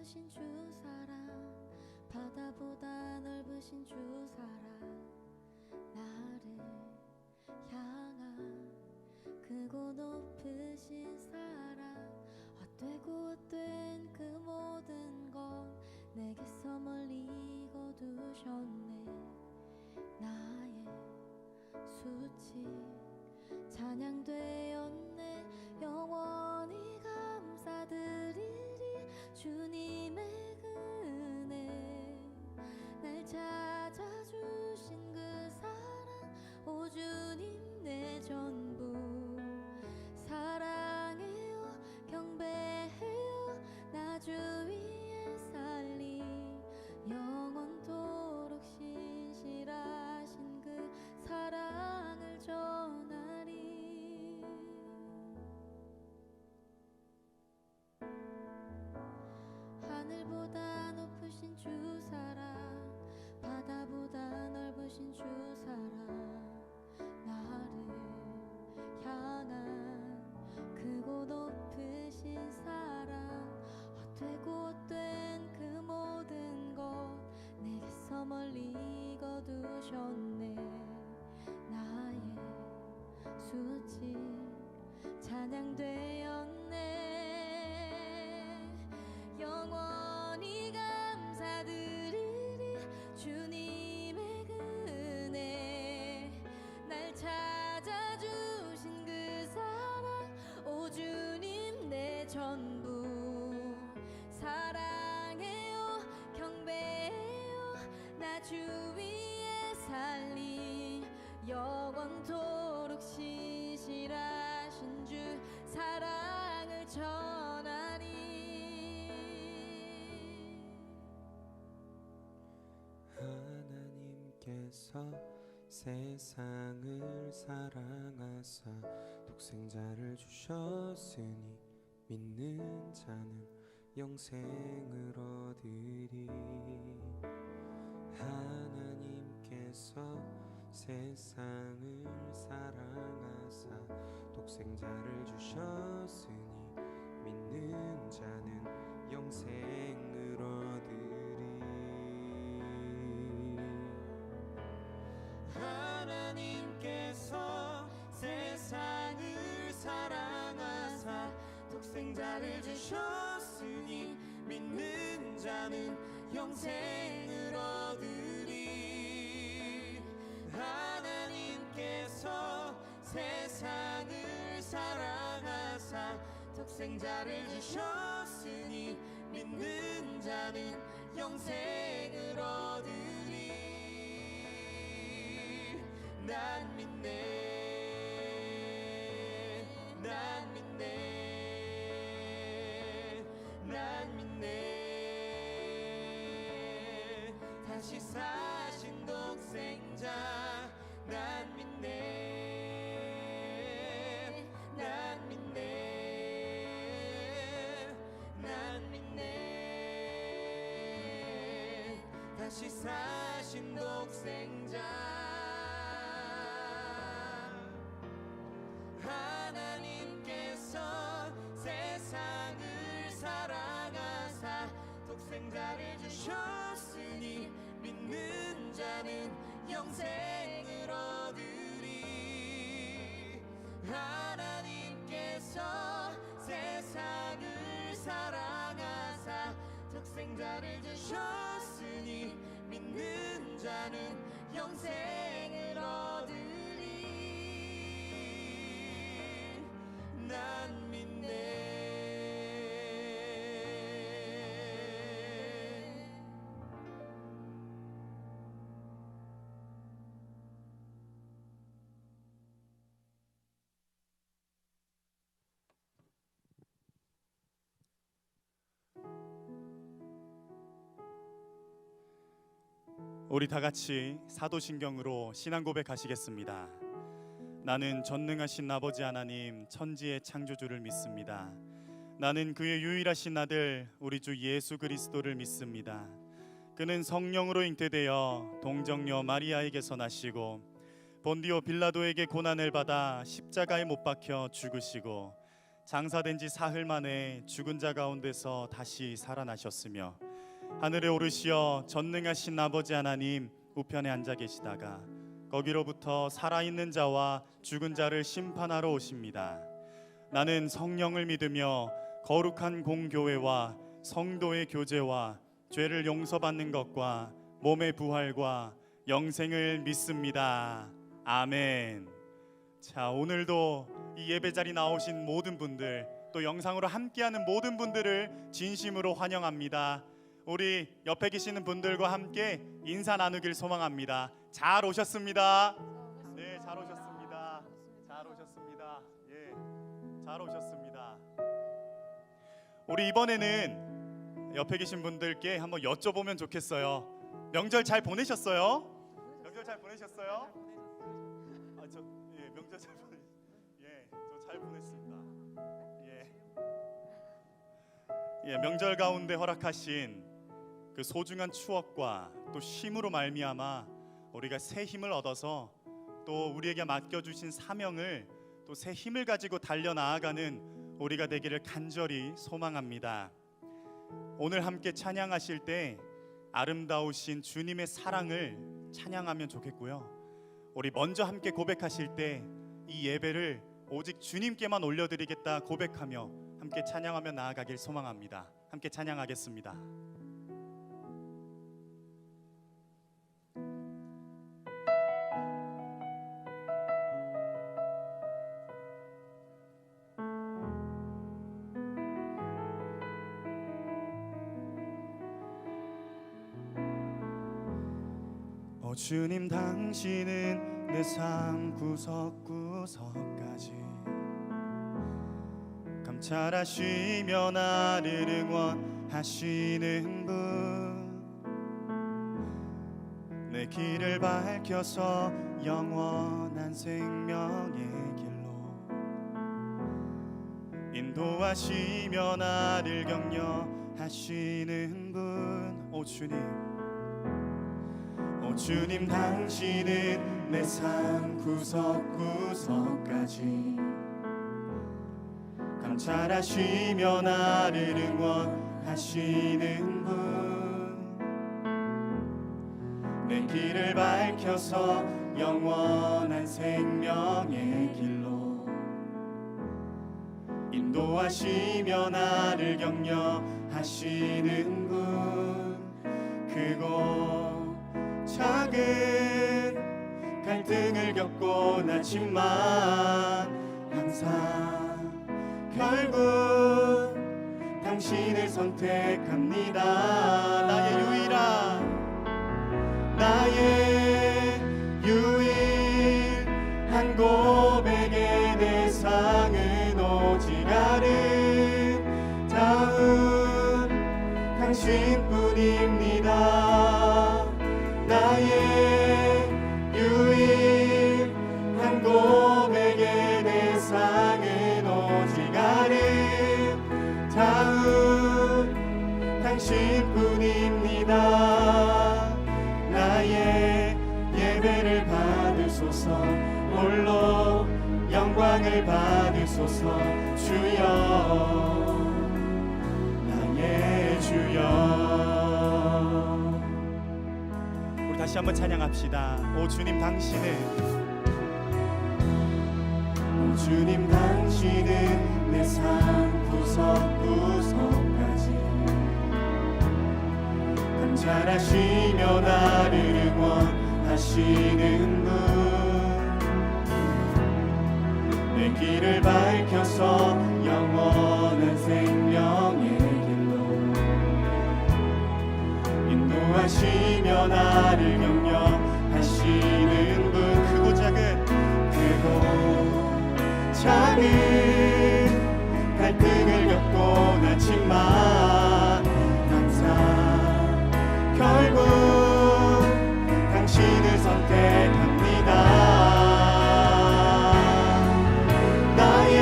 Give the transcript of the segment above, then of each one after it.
높으신 주 사랑, 바다보다 넓으신 주 사랑, 나를 향한 크고 높으신 사랑, 헛되고 헛된 그 모든 것 내게서 멀리 거두셨네. 나의 수치 찬양되었네. 영원히 감사드리리 주님의 은혜, 날 찾아주신 그 사랑, 오 주님 내 전부. 사랑해요 경배해요 나 주 위에 살리, 영원토록 신실하신 그 사랑을 전하리. 하늘보다 높으신 주 사랑, 바다보다 넓으신 주 사랑, 나를 향한 크고 높으신 사랑, 헛되고 헛된 그 모든 것 내게서 멀리 거두셨네. 나의 수치 찬양되었네. 영원히 감사드리리 주님의 은혜, 날 찾아주신 그 사랑, 오 주님 내 전부. 사랑해요 경배해요 나 주 위에 살리, 영원토록 신실하신 주 사랑을 전하리. 하나님께서 세상을 사랑하사 독생자를 주셨으니 믿는 자는 영생을 얻으리. 하나님께서 세상을 사랑하사 독생자를 주셨으니 믿는 자는 영생을 얻으리. 하나님께서 세상을 사랑하사 독생자를 주셨으니 믿는 자는 영생을 얻으리. 하나님께서 세상을 사랑하사 독생자를 주셨으니 믿는 자는 영생을 얻으리. 난 믿네, 난 믿네, 난 믿네. 다시 사신 독생자 난 믿네, 난 믿네, 난 믿네. 다시 사신 독생자. 하나님께서 세상을 사랑하사 독생자를 주셨으니 믿는 자는 영생을 얻으리. 하나님께서 세상을 사랑하사 독생자를 주셨으니 믿는 자는 영생을 얻으리. 난 믿네. 우리 다 같이 사도신경으로 신앙 고백하시겠습니다. 나는 전능하신 아버지 하나님 천지의 창조주를 믿습니다. 나는 그의 유일하신 아들 우리 주 예수 그리스도를 믿습니다. 그는 성령으로 잉태되어 동정녀 마리아에게서 나시고 본디오 빌라도에게 고난을 받아 십자가에 못 박혀 죽으시고 장사된 지 사흘 만에 죽은 자 가운데서 다시 살아나셨으며 하늘에 오르시어 전능하신 아버지 하나님 우편에 앉아 계시다가 거기로부터 살아있는 자와 죽은 자를 심판하러 오십니다. 나는 성령을 믿으며 거룩한 공교회와 성도의 교제와 죄를 용서받는 것과 몸의 부활과 영생을 믿습니다. 아멘. 자, 오늘도 이 예배 자리 나오신 모든 분들, 또 영상으로 함께하는 모든 분들을 진심으로 환영합니다. 우리 옆에 계시는 분들과 함께 인사 나누길 소망합니다. 잘 오셨습니다. 네, 잘 오셨습니다. 잘 오셨습니다. 예, 잘 오셨습니다. 우리 이번에는 옆에 계신 분들께 한번 여쭤보면 좋겠어요. 명절 잘 보내셨어요? 명절 잘 보내셨어요? 명절 잘 보내. 예, 저 잘 보냈습니다. 예, 명절 가운데 허락하신 그 소중한 추억과 또 쉼으로 말미암아 우리가 새 힘을 얻어서 또 우리에게 맡겨주신 사명을 또 새 힘을 가지고 달려 나아가는 우리가 되기를 간절히 소망합니다. 오늘 함께 찬양하실 때 아름다우신 주님의 사랑을 찬양하면 좋겠고요. 우리 먼저 함께 고백하실 때 이 예배를 오직 주님께만 올려드리겠다 고백하며 함께 찬양하며 나아가길 소망합니다. 함께 찬양하겠습니다. 오 주님, 당신은 내 삶 구석구석까지 감찰하시며 나를 응원하시는 분, 내 길을 밝혀서 영원한 생명의 길로 인도하시며 나를 격려하시는 분. 오 주님, 오 주님, 당신은 내 삶 구석구석까지 감찰하시며 나를 응원하시는 분, 내 길을 밝혀서 영원한 생명의 길로 인도하시며 나를 격려하시는 분, 크고 작은 갈등을 겪곤 하지만 항상 결국 당신을 선택합니다. 나의 유일한 고백의 대상은 오직 아름다운 당신뿐입니다. 나의 유일한 고백의 대상은 오직 아름다운 당신뿐입니다. 나의 예배를 받으소서, 홀로 영광을 받으소서. 주여, 나의 주여. 우리 다시 한번 찬양합시다. 오 주님, 당신은 오 주님, 당신은 내 삶 구석구석까지 감찰하시며 나를 응원하시는 분, 내 길을 밝혀서 영원한 생명의 길로 인도하시며 나를 격려하시는 분, 크고 작은 갈등을 겪곤 하지만 항상 결국 당신을 선택합니다. 나의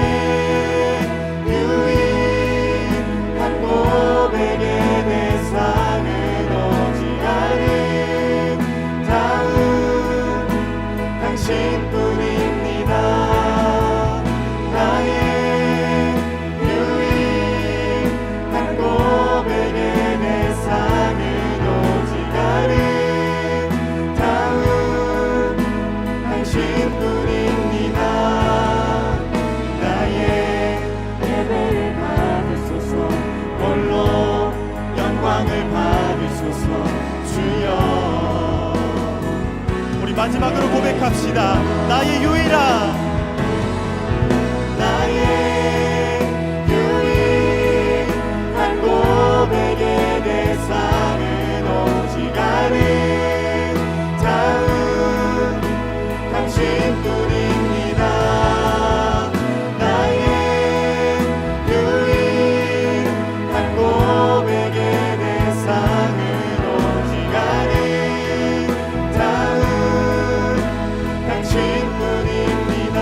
유일한 고백의 대상은 오직 아름다운 당신뿐입니다. 나의 마지막으로 고백합시다. 나의 유일한 고백의 대상은 오직 아름다운 당신뿐입니다. 나의 유일한 고백의 대상은 오직 아름다운 당신뿐입니다.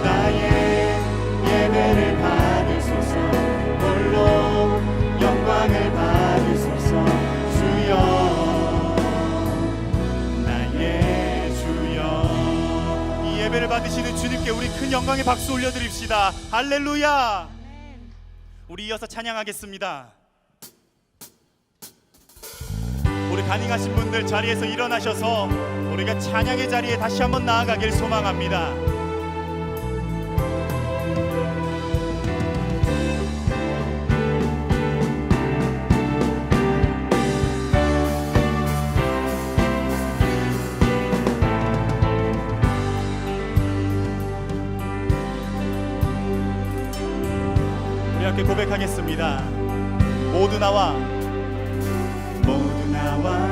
나의 예배를 받으소서. 영광을 받으소서. 주여 나의 주여. 이 예배를 받으시는 주님께 우리 큰 영광의 박수 올려드립시다. 할렐루야. 우리 이어서 찬양하겠습니다. 우리 가능하신 분들 자리에서 일어나셔서 우리가 찬양의 자리에 다시 한번 나아가길 소망합니다. 이렇게 고백하겠습니다. 모두 나와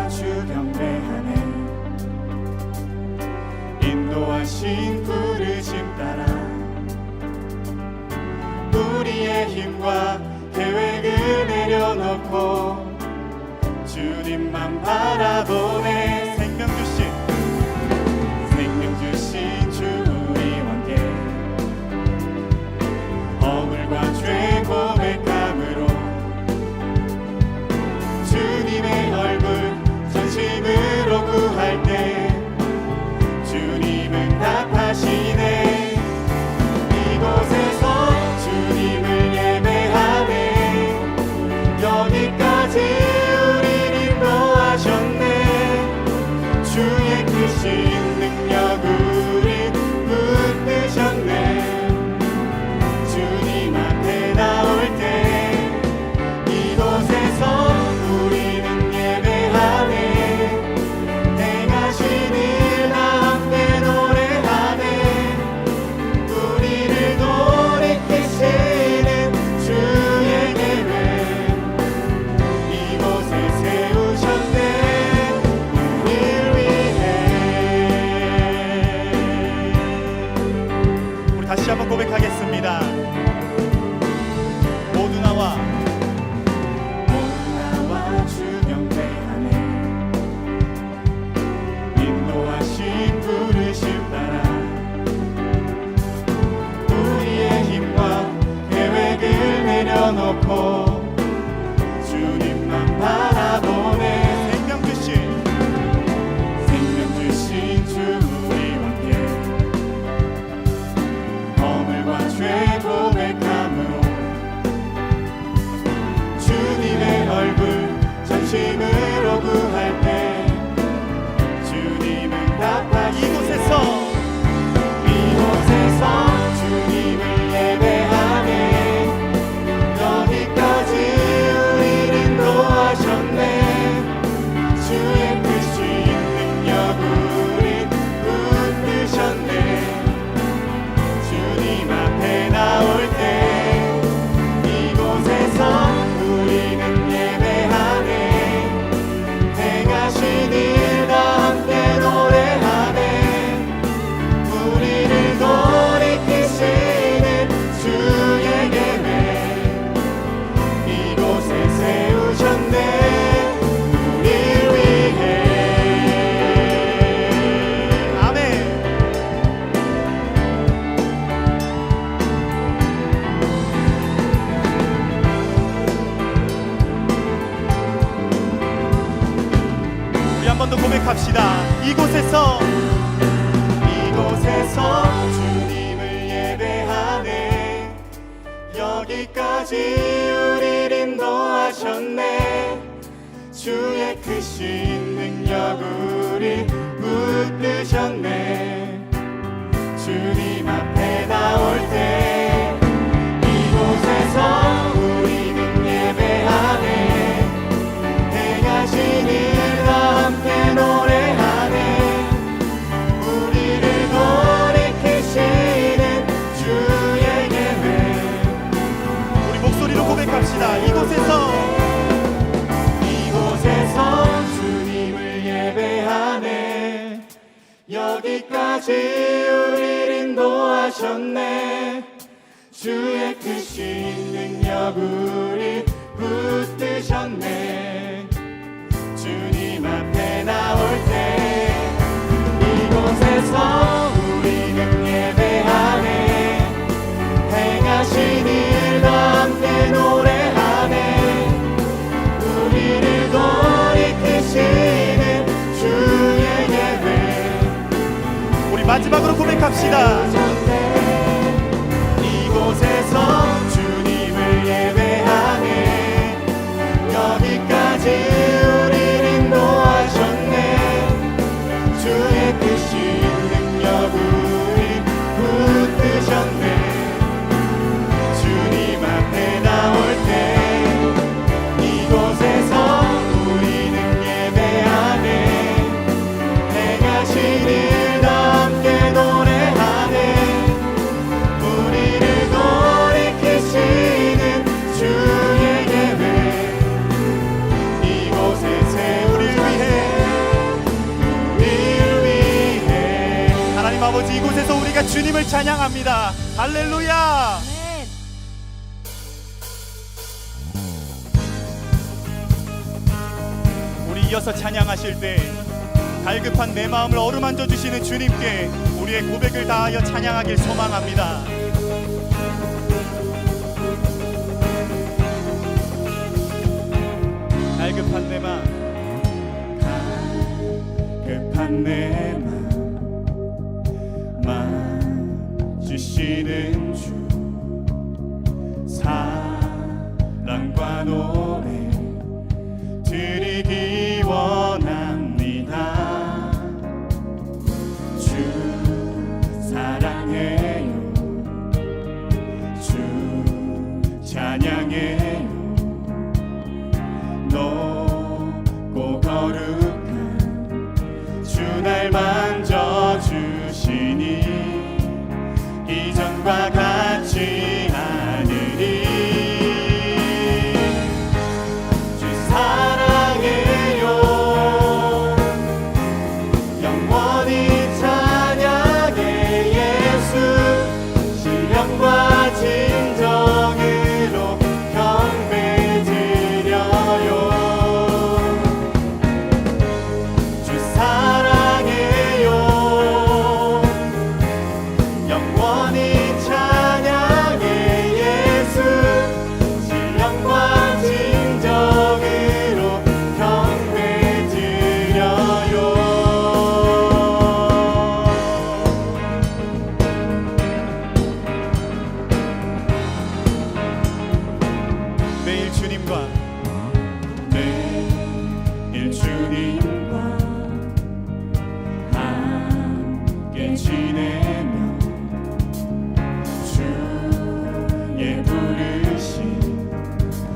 주 경배하네. 인도하신 부르심 따라 우리의 힘과 계획을 내려놓고 주님만 바라보네. 생명 주신 주 우리 왕께 허물과 죄 고백함으로 주님의 얼굴 전심으로 구할 때 주님은 답하시네. 이곳에서 주님을 예배하네. 여기까지 우리를 인도하셨네. 주의 크신 능력 우리 붙드셨네. 주님 앞에 나올 때 이곳에서 우리는 예배하네. 행하신 일 다 함께 노래하네. 우리를 돌이키시는 주의 계획 이곳에 세우셨네. 우릴 위해. 우리 다시 한번 고백하겠습니다. 모두 나와 주 경배하네. 인도하신 부르심 따라 우리의 힘과 계획을 내려놓고 주님만 바라보네. 생명 주신 주 우리 왕께 허물과 죄 고백함으로 주님의 얼굴 전심으로 구할 때 주님은 답하시네. 이곳에서 주님을 예배하네. 여기까지 우리를 인도하셨네. 주의 크신 능력 우리 붙드셨네. 주님 앞에 나올 때 이곳에서 우리는 예배하네. 행하신 일 다 함께 노래하네. 우리를 돌이키시는 주의 계획 이곳에 세우셨네. 우릴 위해. 아멘. 우리 한 번 더 고백합시다. 이곳에서 주님을 예배하네. 여기까지 우릴 인도하셨네. 주의 크신 능력 우리 붙드셨네. 주님 앞에 나올 때 이곳에서 우리는 예배하네. 행하신 일 다 함께 노래하네. 여기까지 우리를 인도하셨네. 주의 크신 능력 우리 붙드셨네. 주님 앞에 나올 때 이곳에서 우리는 예배하네. 행하신 일 함께 노래하네. 우리를 돌이키시는 주의 예배. 우리 마지막으로 고백합시다. 이곳에서 주님을 예배하네. 여기까지 우리를 인도하셨네. 주의 크신 능력 우리 붙드셨네. 주님 앞에 나올 때 이곳에서 우리는 예배하네. 행하신 일 함께 노래하네. 우리를 돌이키시는 주의 예배. 이곳에 우리를 위해 하나님 아버지, 이곳에서 우리가 주님을 찬양합니다. 할렐루야. 아멘. 우리 이어서 찬양하실 때 갈급한 내 마음을 어루만져 주시는 주님께 우리의 고백을 다하여 찬양하길 소망합니다. 갈급한 내 마음, 급한 내 마음 주시는 주. 사랑과 노래 드리기 원합니다. 주 사랑해요. 주 찬양해요. 높고 거룩한 주 날 만져주시니 이전과 같지 않으리. 주 사랑해요. 영원히 찬양해 예수. 신령과 진정으로 경배드려요. 주 사랑해요. 영원히 찬양해 예수. 신령과 진정으로 경배드려요. 매일 주님과 매일 주님과 함께 지내며 주의 부르심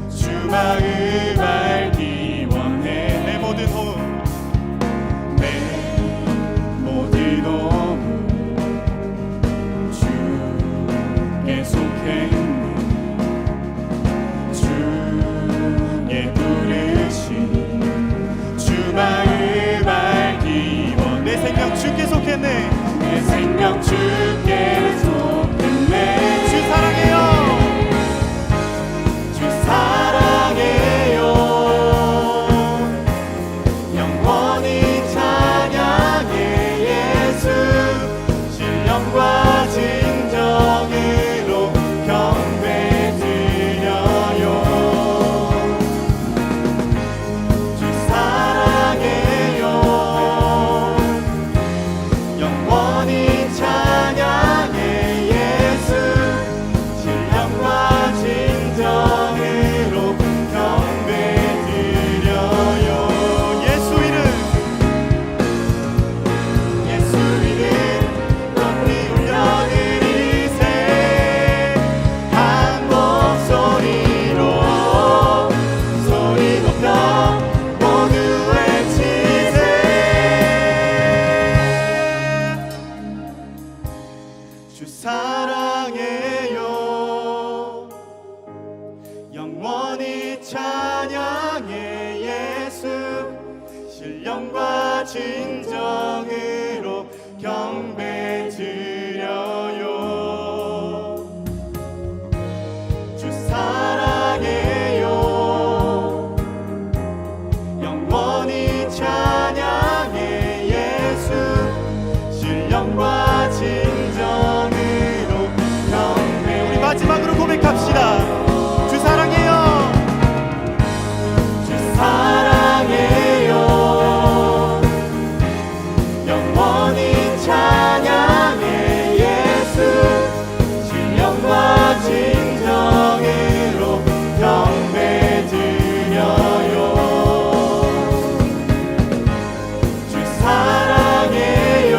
주 마음 알기 원해. 내 모든 호흡, 내 모든 호흡 주께 속했네. 주의 부르심 주 마음 알기 원해. 내 생명 주께 속했네. 내 생명 주께 속했네. 주 사랑해요. 주 사랑해요. 영원히 찬양해 예수. 신령과 진정으로 경배드려요. 주 사랑해요. 영원히 찬양해 예수. 신령과 진정으로 경배드려요. 예수 이름, 예수 이름 높이 올려드리세. 한 목소리로 소리 높여 모두 외치세. 주 사랑해요. 영원히 찬양해 예수. 신령과 진정으로 고백합시다. 주 사랑해요. 주 사랑해요. 영원히 찬양해 예수. 신령과 진정으로 경배 드려요. 주 사랑해요.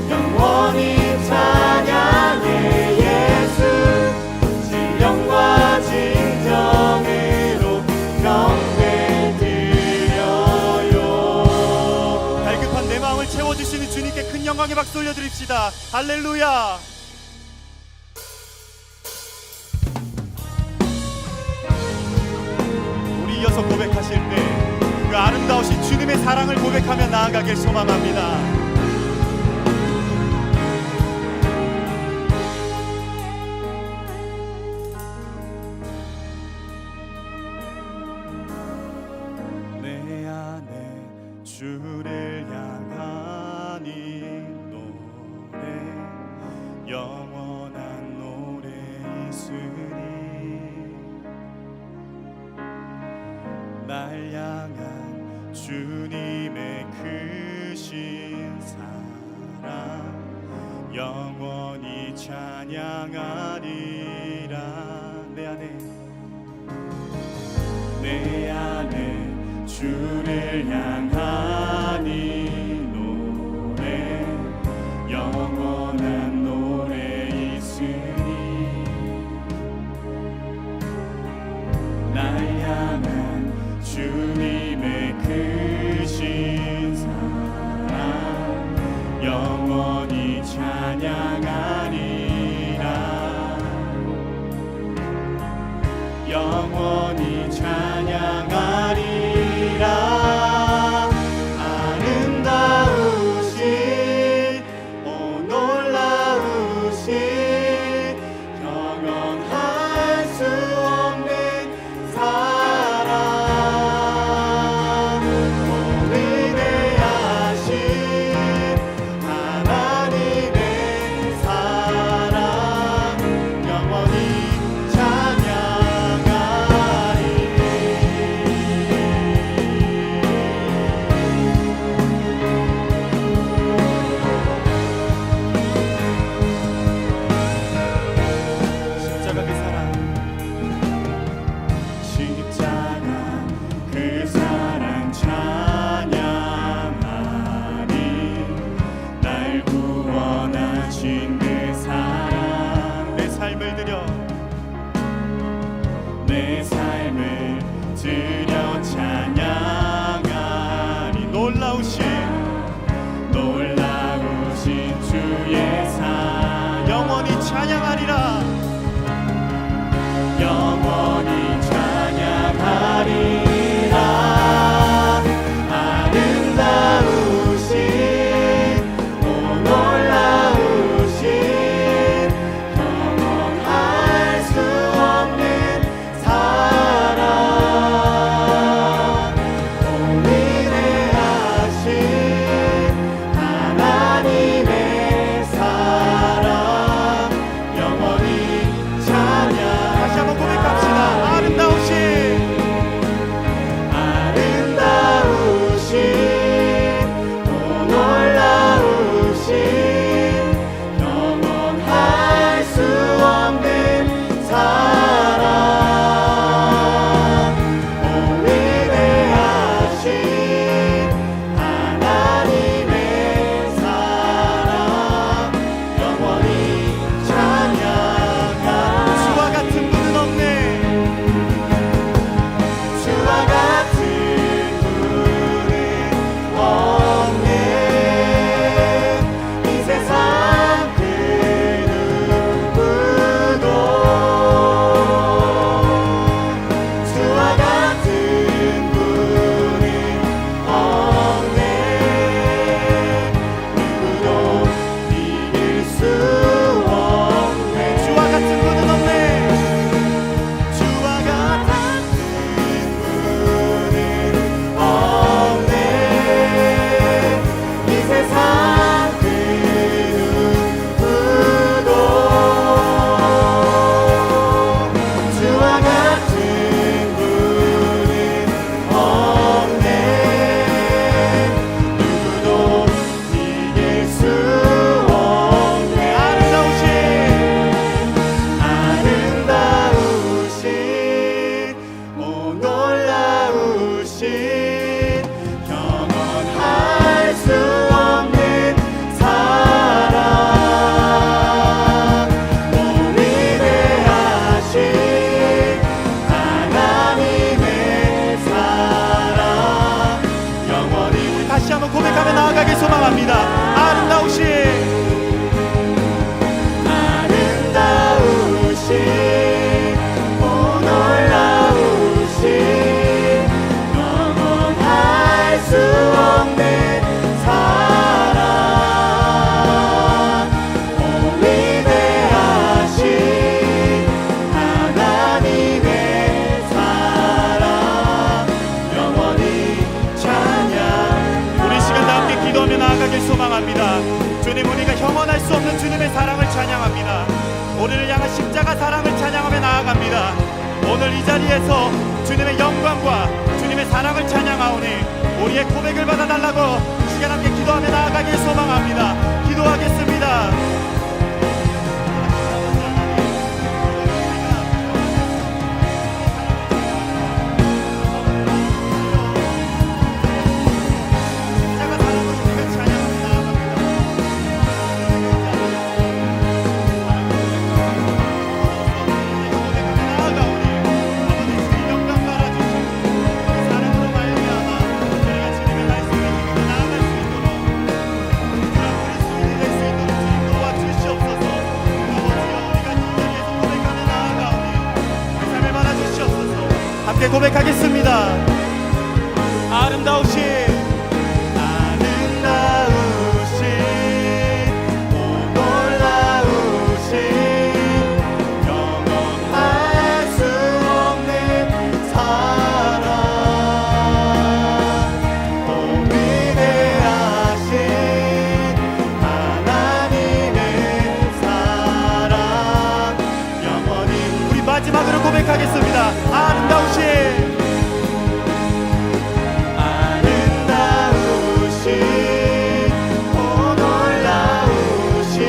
영원히 찬양해 예수. 신령과 진정으로 경배 드려요. 갈급한 내 마음을 채워주시는 주님께 큰 영광의 박수 올려드립시다. 할렐루야. 우리 이어서 고백하실 때 그 아름다우신 주님의 사랑을 고백하며 나아가길 소망합니다. 내 안에 주를 향한 이 노래 영원한 노래 있으니 날 향한 주님의 크신 사랑 영원히 찬양하리라. 내 안에 주를 향한 이 노래 영원한 노래 있으니 날 향한 주님의 크신 사랑 영원히 찬양하리라. 영원히 찬양하리라. 아름다우신 오 놀라우신 경언할 수 없는 사랑 위대하신 하나님의 사랑 영원히 내 삶을 드려 찬양하리. 놀라우신 주의 사랑 영원히 찬양하리라. 영원히 찬양하리라. 아름다우신 오 놀라우신 경험할 수 없는 사랑 오 위대하신 하나님의 사랑 영원히 찬양. 다시 한번 고백합시다. 찬양합니다. 아름다우신 오 놀라우신 영원할 수 없는 사랑 오 위대하신 하나님의 사랑 영원히 찬양. 우리 시간 다 함께 기도하며 나아가길 소망합니다. 주님, 우리가 형언할 수 없는 주님의 사랑을 찬양합니다. 우리를 향한 십자가 사랑을 찬양하며 나아갑니다. 오늘 이 자리에서 주님의 영광과 주님의 사랑을 찬양하오니 우리의 고백을 받아달라고 시간 함께 기도하며 나아가길 소망합니다. 기도하겠습니다. 십자가 사랑을 우리가 찬양하며 나아갑니다. 함께 고백하겠습니다. 아름다우신 오 놀라우신 영원할 수 없는 사랑 오 위대하신 하나님의 사랑 영원히. 우리 마지막으로 고백하겠습니다. 아름다우신 오 놀라우신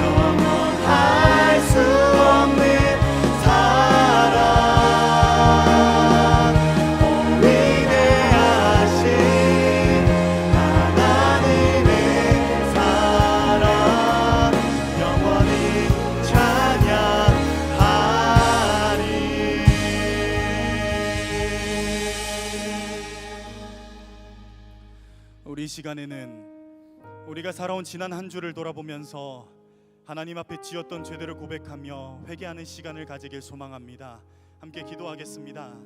영원할 수 없는 사랑 오 위대하신 하나님의 사랑 영원히 찬양하리. 우리 이 시간에는 우리가 살아온 지난 한 주를 돌아보면서 하나님 앞에 지었던 죄들을 고백하며 회개하는 시간을 가지길 소망합니다. 함께 기도하겠습니다.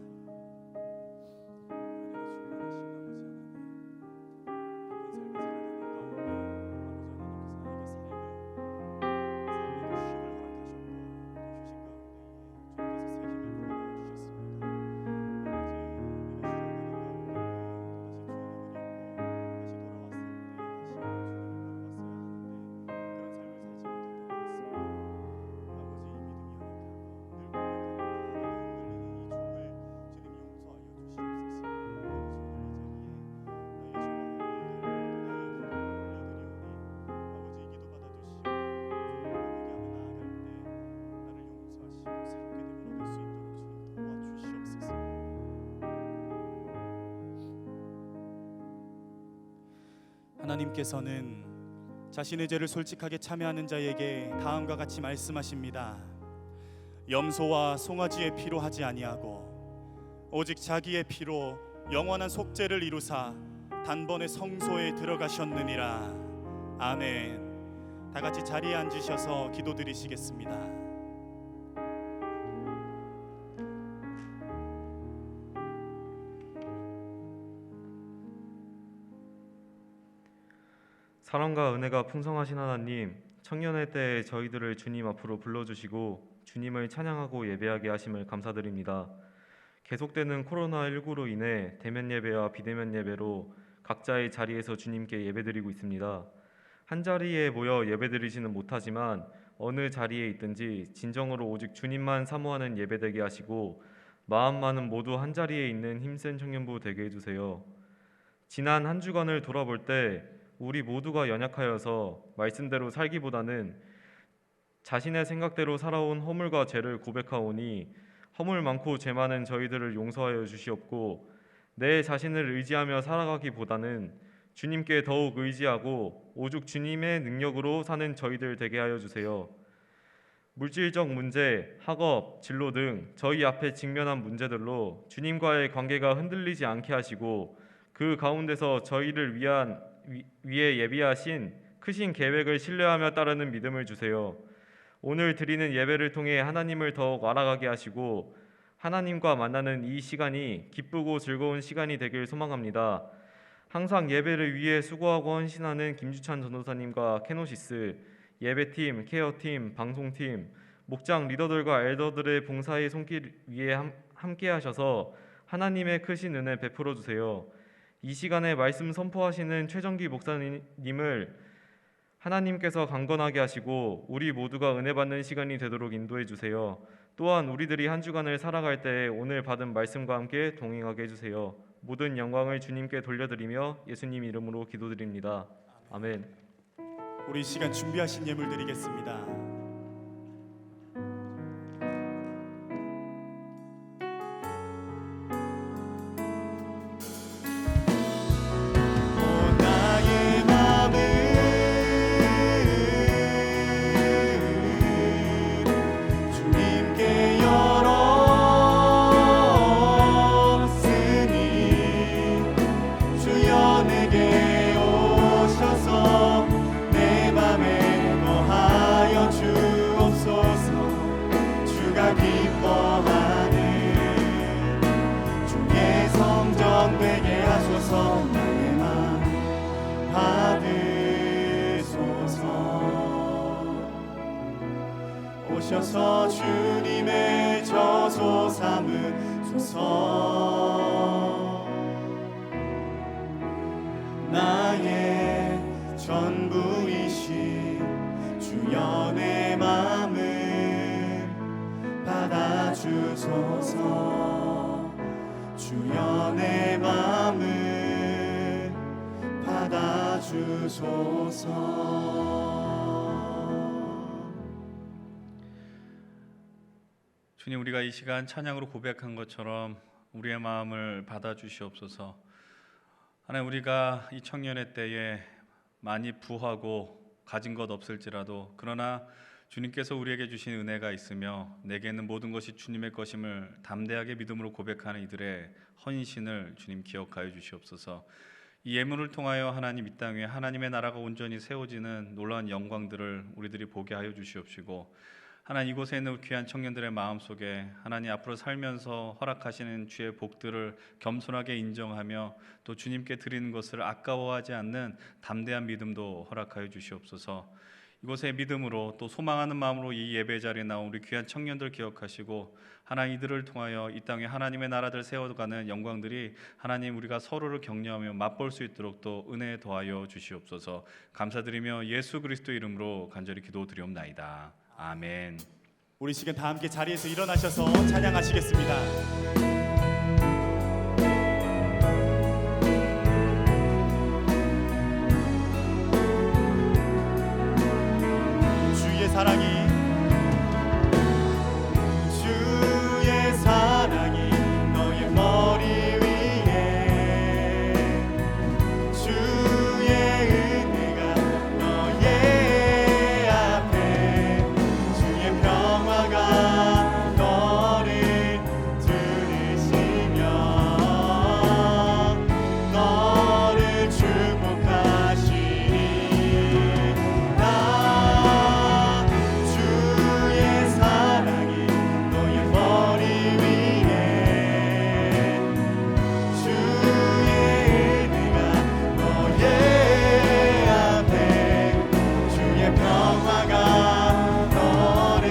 하나님께서는 자신의 죄를 솔직하게 참여하는 자에게 다음과 같이 말씀하십니다. 염소와 송아지의 피로 하지 아니하고 오직 자기의 피로 영원한 속죄를 이루사 단번에 성소에 들어가셨느니라. 아멘. 다 같이 자리에 앉으셔서 기도드리시겠습니다. 사랑과 은혜가 풍성하신 하나님, 청년의 때에 저희들을 주님 앞으로 불러주시고 주님을 찬양하고 예배하게 하심을 감사드립니다. 계속되는 코로나19로 인해 대면 예배와 비대면 예배로 각자의 자리에서 주님께 예배드리고 있습니다. 한 자리에 모여 예배드리지는 못하지만 어느 자리에 있든지 진정으로 오직 주님만 사모하는 예배되게 하시고 마음만은 모두 한 자리에 있는 힘센 청년부 되게 해주세요. 지난 한 주간을 돌아볼 때 우리 모두가 연약하여서 말씀대로 살기보다는 자신의 생각대로 살아온 허물과 죄를 고백하오니 허물 많고 죄 많은 저희들을 용서하여 주시옵고 내 자신을 의지하며 살아가기보다는 주님께 더욱 의지하고 오직 주님의 능력으로 사는 저희들 되게 하여 주세요. 물질적 문제, 학업, 진로 등 저희 앞에 직면한 문제들로 주님과의 관계가 흔들리지 않게 하시고 그 가운데서 저희를 위해 예비하신 크신 계획을 신뢰하며 따르는 믿음을 주세요. 오늘 드리는 예배를 통해 하나님을 더욱 알아가게 하시고 하나님과 만나는 이 시간이 기쁘고 즐거운 시간이 되길 소망합니다. 항상 예배를 위해 수고하고 헌신하는 김주찬 전도사님과 케노시스, 예배팀, 케어팀, 방송팀, 목장 리더들과 엘더들의 봉사의 손길 위에 함께 하셔서 하나님의 크신 은혜 베풀어 주세요. 이 시간에 말씀 선포하시는 최정기 목사님을 하나님께서 강건하게 하시고 우리 모두가 은혜 받는 시간이 되도록 인도해 주세요. 또한 우리들이 한 주간을 살아갈 때 오늘 받은 말씀과 함께 동행하게 해주세요. 모든 영광을 주님께 돌려드리며 예수님 이름으로 기도드립니다. 아멘. 우리 이 시간 준비하신 예물 드리겠습니다. 나의 맘을 주님께 열었으니 주여 내게 오셔서 내 맘에 거하여 주옵소서. 주가 기뻐하는 주의 성전 되게 하소서. 나의 맘 받으소서. 오셔서 주님의 저소 삼으소서. 나의 전부이신 주여 내 맘을 받아주소서. 주여 내 맘을 받아주소서. 주님, 우리가 이 시간 찬양으로 고백한 것처럼 우리의 마음을 받아주시옵소서. 하나님, 우리가 이 청년의 때에 많이 부하고 가진 것 없을지라도 그러나 주님께서 우리에게 주신 은혜가 있으며 내게 있는 모든 것이 주님의 것임을 담대하게 믿음으로 고백하는 이들의 헌신을 주님 기억하여 주시옵소서. 이 예물을 통하여 하나님 이 땅 위에 하나님의 나라가 온전히 세워지는 놀라운 영광들을 우리들이 보게 하여 주시옵시고, 하나님 이곳에 있는 귀한 청년들의 마음속에 하나님 앞으로 살면서 허락하시는 주의 복들을 겸손하게 인정하며 또 주님께 드리는 것을 아까워하지 않는 담대한 믿음도 허락하여 주시옵소서. 이곳에 믿음으로 또 소망하는 마음으로 이 예배 자리에 나온 우리 귀한 청년들 기억하시고 하나님 이들을 통하여 이 땅에 하나님의 나라를 세워가는 영광들이 하나님 우리가 서로를 격려하며 맛볼 수 있도록 또 은혜 더하여 주시옵소서. 감사드리며 예수 그리스도 이름으로 간절히 기도드리옵나이다. 아멘. 우리 시간 다 함께 자리에서 일어나셔서 찬양하시겠습니다. 주의 사랑이 너의 머리 위에 주의 은혜가 너의 앞에 주의 평화가 너를 들으시며 너를 축복하시니 나 주의 사랑이 너의 머리 위에 주의 은혜가 너의 앞에 주의 평화가 너를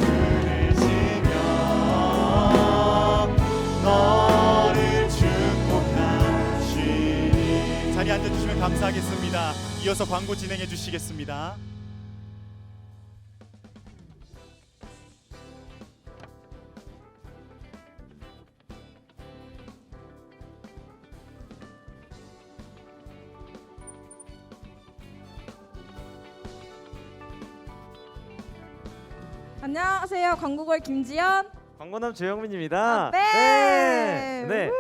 들으시며 너를 축복하시니. 자리에 앉아주시면 감사하겠습니다. 이어서 광고 진행해 주시겠습니다. 안녕하세요. 광고걸 김지연. 광고남 조영민입니다. 네. 네.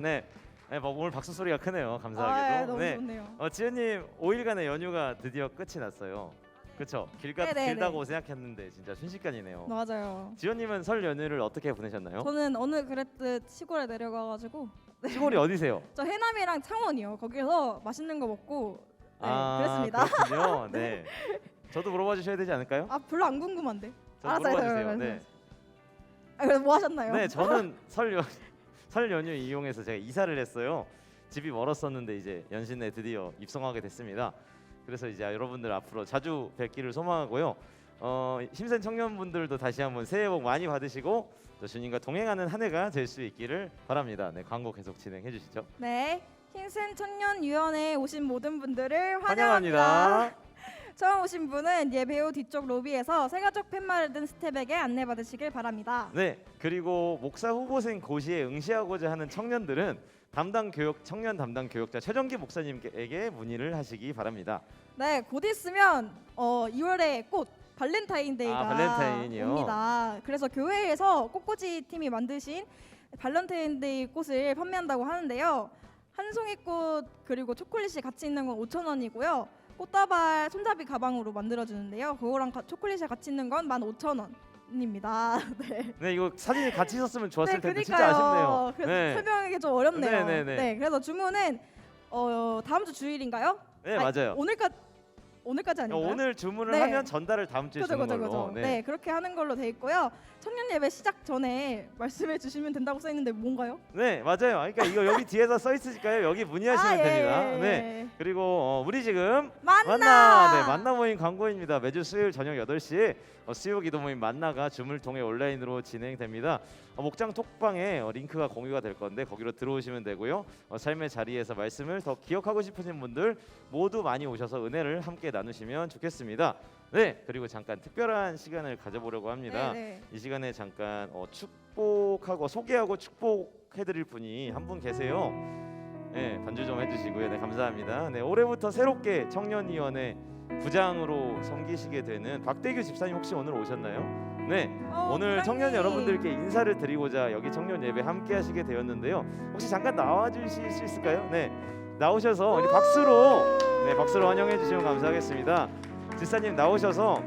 네. 네, 오늘 박수 소리가 크네요. 감사하게도. 너무 네. 좋네요. 지은님 5일간의 연휴가 드디어 끝이 났어요. 그렇죠? 네네네. 길다고 생각했는데 진짜 순식간이네요. 맞아요. 지은님은 설 연휴를 어떻게 보내셨나요? 저는 어느 그랬듯 시골에 내려가가지고 시골이 어디세요? 저 해남이랑 창원이요. 거기서 맛있는 거 먹고 그랬습니다. 그렇군요. 네. 저도 물어봐 주셔야 되지 않을까요? 아 별로 안 궁금한데. 저도 알았어요. 물어봐 주세요. 알았어요. 네. 그래서 뭐 하셨나요? 네, 저는 설 연휴 이용해서 제가 이사를 했어요. 집이 멀었었는데 이제 연신내 드디어 입성하게 됐습니다. 그래서 이제 여러분들 앞으로 자주 뵙기를 소망하고요. 힘센 청년분들도 다시 한번 새해 복 많이 받으시고 또 주님과 동행하는 한 해가 될 수 있기를 바랍니다. 네, 광고 계속 진행해 주시죠. 네. 힘센 청년 유연에 오신 모든 분들을 환영합니다. 환영합니다. 처음 오신 분은 예배 후 뒤쪽 로비에서 새가족 팻말을 든 스텝에게 안내받으시길 바랍니다. 네, 그리고 목사 후보생 고시에 응시하고자 하는 청년들은 청년 담당 교역자 최정기 목사님에게 문의를 하시기 바랍니다. 네, 곧 있으면 2월에 꽃 발렌타인데이가 발렌타인이요? 옵니다. 그래서 교회에서 꽃꽂이 팀이 만드신 발렌타인데이 꽃을 판매한다고 하는데요. 한 송이 꽃 그리고 초콜릿이 같이 있는 건 5,000원이고요. 꽃다발 손잡이 가방으로 만들어주는데요. 그거랑 초콜릿이 같이 있는 건 15,000원입니다. 네. 네, 이거 사진이 같이 있었으면 좋았을 텐데 진짜 그러니까요. 아쉽네요. 그래서 네. 설명하기 좀 어렵네요. 네. 그래서 주문은 다음 주 주일인가요? 네, 아니, 맞아요. 오늘까지 아닌가요? 오늘 주문을 네. 하면 전달을 다음 주에 주는 걸로. 그죠. 네, 그렇게 하는 걸로 돼 있고요. 청년 예배 시작 전에 말씀해 주시면 된다고 써 있는데 뭔가요? 네, 맞아요. 그러니까 이거 여기 뒤에서 써 있으니까요. 여기 문의하시면 됩니다. 예. 네. 그리고 우리 지금 만나! 네, 만나 모임 광고입니다. 매주 수요일 저녁 8시에 수요 기도 모임 만나가 줌을 통해 온라인으로 진행됩니다. 목장 톡방에 링크가 공유가 될 건데 거기로 들어오시면 되고요. 삶의 자리에서 말씀을 더 기억하고 싶으신 분들 모두 많이 오셔서 은혜를 함께 나누시면 좋겠습니다. 네, 그리고 잠깐 특별한 시간을 가져보려고 합니다. 네. 이 시간에 잠깐 축복하고 소개하고 축복해드릴 분이 한 분 계세요. 네, 반주 좀 해주시고요. 네, 감사합니다. 네, 올해부터 새롭게 청년위원회 부장으로 섬기시게 되는 박대규 집사님 혹시 오늘 오셨나요? 네, 오늘 청년 여러분들께 인사를 드리고자 여기 청년 예배 함께 하시게 되었는데요. 혹시 잠깐 나와 주실 수 있을까요? 네, 나오셔서 우리 박수로 환영해 주시면 감사하겠습니다. 집사님 나오셔서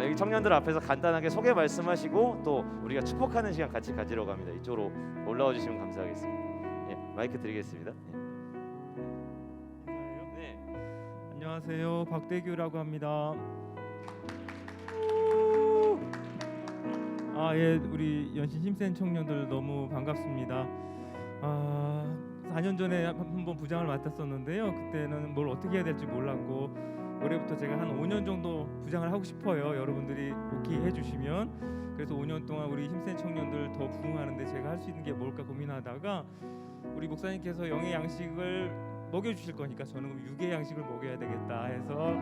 여기 청년들 앞에서 간단하게 소개 말씀하시고 또 우리가 축복하는 시간 같이 가지려고 합니다. 이쪽으로 올라와 주시면 감사하겠습니다. 예, 마이크 드리겠습니다. 네. 안녕하세요, 박대규라고 합니다. 우리 연신 힘센 청년들 너무 반갑습니다. 4년 전에 한번 부장을 맡았었는데요. 그때는 뭘 어떻게 해야 될지 몰랐고 올해부터 제가 한 5년 정도 부장을 하고 싶어요. 여러분들이 오케이 해주시면. 그래서 5년 동안 우리 힘센 청년들 더 부흥하는데 제가 할 수 있는 게 뭘까 고민하다가 우리 목사님께서 영의 양식을 먹여주실 거니까 저는 그럼 육의 양식을 먹여야 되겠다 해서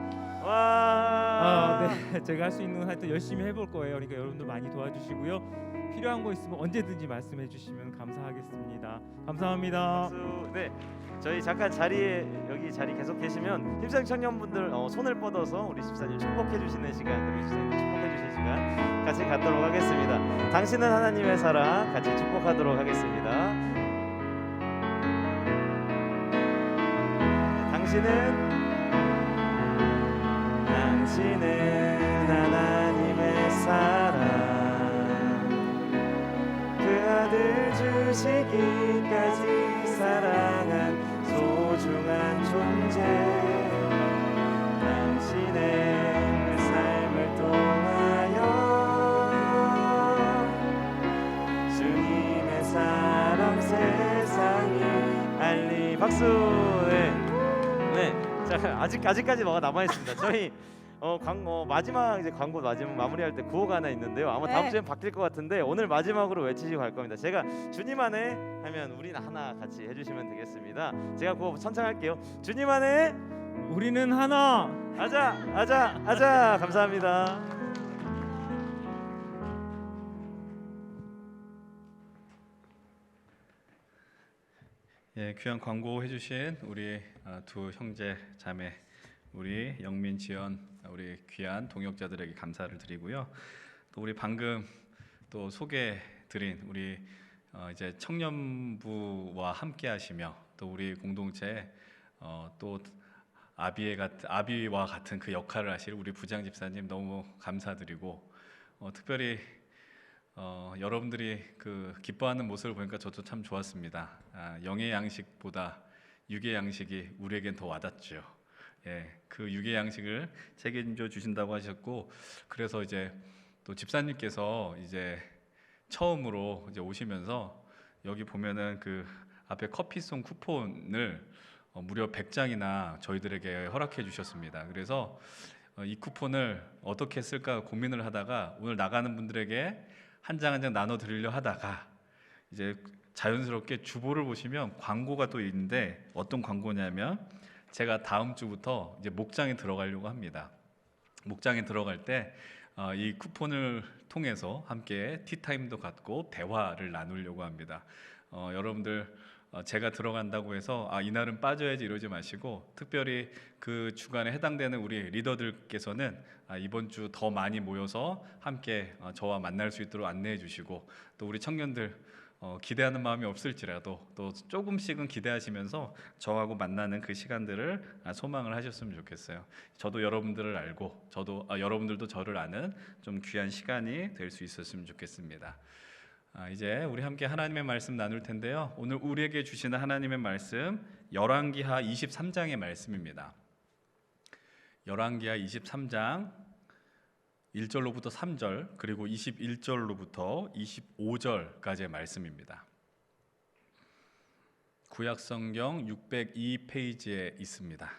네, 제가 할 수 있는 건 하여튼 열심히 해볼 거예요. 그러니까 여러분들 많이 도와주시고요. 필요한 거 있으면 언제든지 말씀해 주시면 감사하겠습니다. 감사합니다. 박수. 네, 저희 잠깐 여기 자리 계속 계시면 힘센 청년분들 손을 뻗어서 우리 집사님 축복해 주시는 시간, 그리고 집사님 축복해 주시는 시간 같이 갖도록 하겠습니다. 당신은 하나님의 사랑 같이 축복하도록 하겠습니다. 당신은 하나님의 사랑, 그 아들 주시기까지 사랑한 소중한 존재. 당신의 삶을 통하여 주님의 사랑 세상이 알리. 박수. 네. 자, 아직까지 뭐가 남아 있습니다. 저희 마지막 이제 광고 마무리할 때 구호가 하나 있는데요. 아마 다음 주엔 바뀔 것 같은데 오늘 마지막으로 외치시고 갈 겁니다. 제가 주님 안에 하면 우리는 하나 같이 해주시면 되겠습니다. 제가 구호 선창할게요. 주님 안에 우리는 하나. 아자. 감사합니다. 예, 귀한 광고 해주신 우리 두 형제 자매, 우리 영민, 지연, 우리 귀한 동역자들에게 감사를 드리고요. 또 우리 방금 또 소개드린 우리 이제 청년부와 함께하시며 또 우리 공동체 또 아비와 같은 그 역할을 하실 우리 부장 집사님 너무 감사드리고 특별히 여러분들이 그 기뻐하는 모습을 보니까 저도 참 좋았습니다. 영의 양식보다 육의 양식이 우리에겐 더 와닿죠. 예, 그 육의 양식을 책임져 주신다고 하셨고, 그래서 이제 또 집사님께서 이제 처음으로 이제 오시면서 여기 보면은 그 앞에 커피송 쿠폰을 무려 100장이나 저희들에게 허락해 주셨습니다. 그래서 이 쿠폰을 어떻게 쓸까 고민을 하다가 오늘 나가는 분들에게 한 장 한 장 나눠 드리려 하다가 이제 자연스럽게 주보를 보시면 광고가 또 있는데, 어떤 광고냐면 제가 다음 주부터 이제 목장에 들어가려고 합니다. 목장에 들어갈 때 이 쿠폰을 통해서 함께 티타임도 갖고 대화를 나누려고 합니다. 여러분들 제가 들어간다고 해서 이날은 빠져야지 이러지 마시고, 특별히 그 주간에 해당되는 우리 리더들께서는 이번 주 더 많이 모여서 함께 저와 만날 수 있도록 안내해 주시고, 또 우리 청년들 기대하는 마음이 없을지라도 또 조금씩은 기대하시면서 저하고 만나는 그 시간들을 소망을 하셨으면 좋겠어요. 저도 여러분들을 알고 여러분들도 저를 아는 좀 귀한 시간이 될 수 있었으면 좋겠습니다. 이제 우리 함께 하나님의 말씀 나눌 텐데요. 오늘 우리에게 주시는 하나님의 말씀 열왕기하 23장의 말씀입니다. 열왕기하 23장 1절로부터 3절 그리고 21절로부터 25절까지의 말씀입니다. 구약성경 602페이지에 있습니다.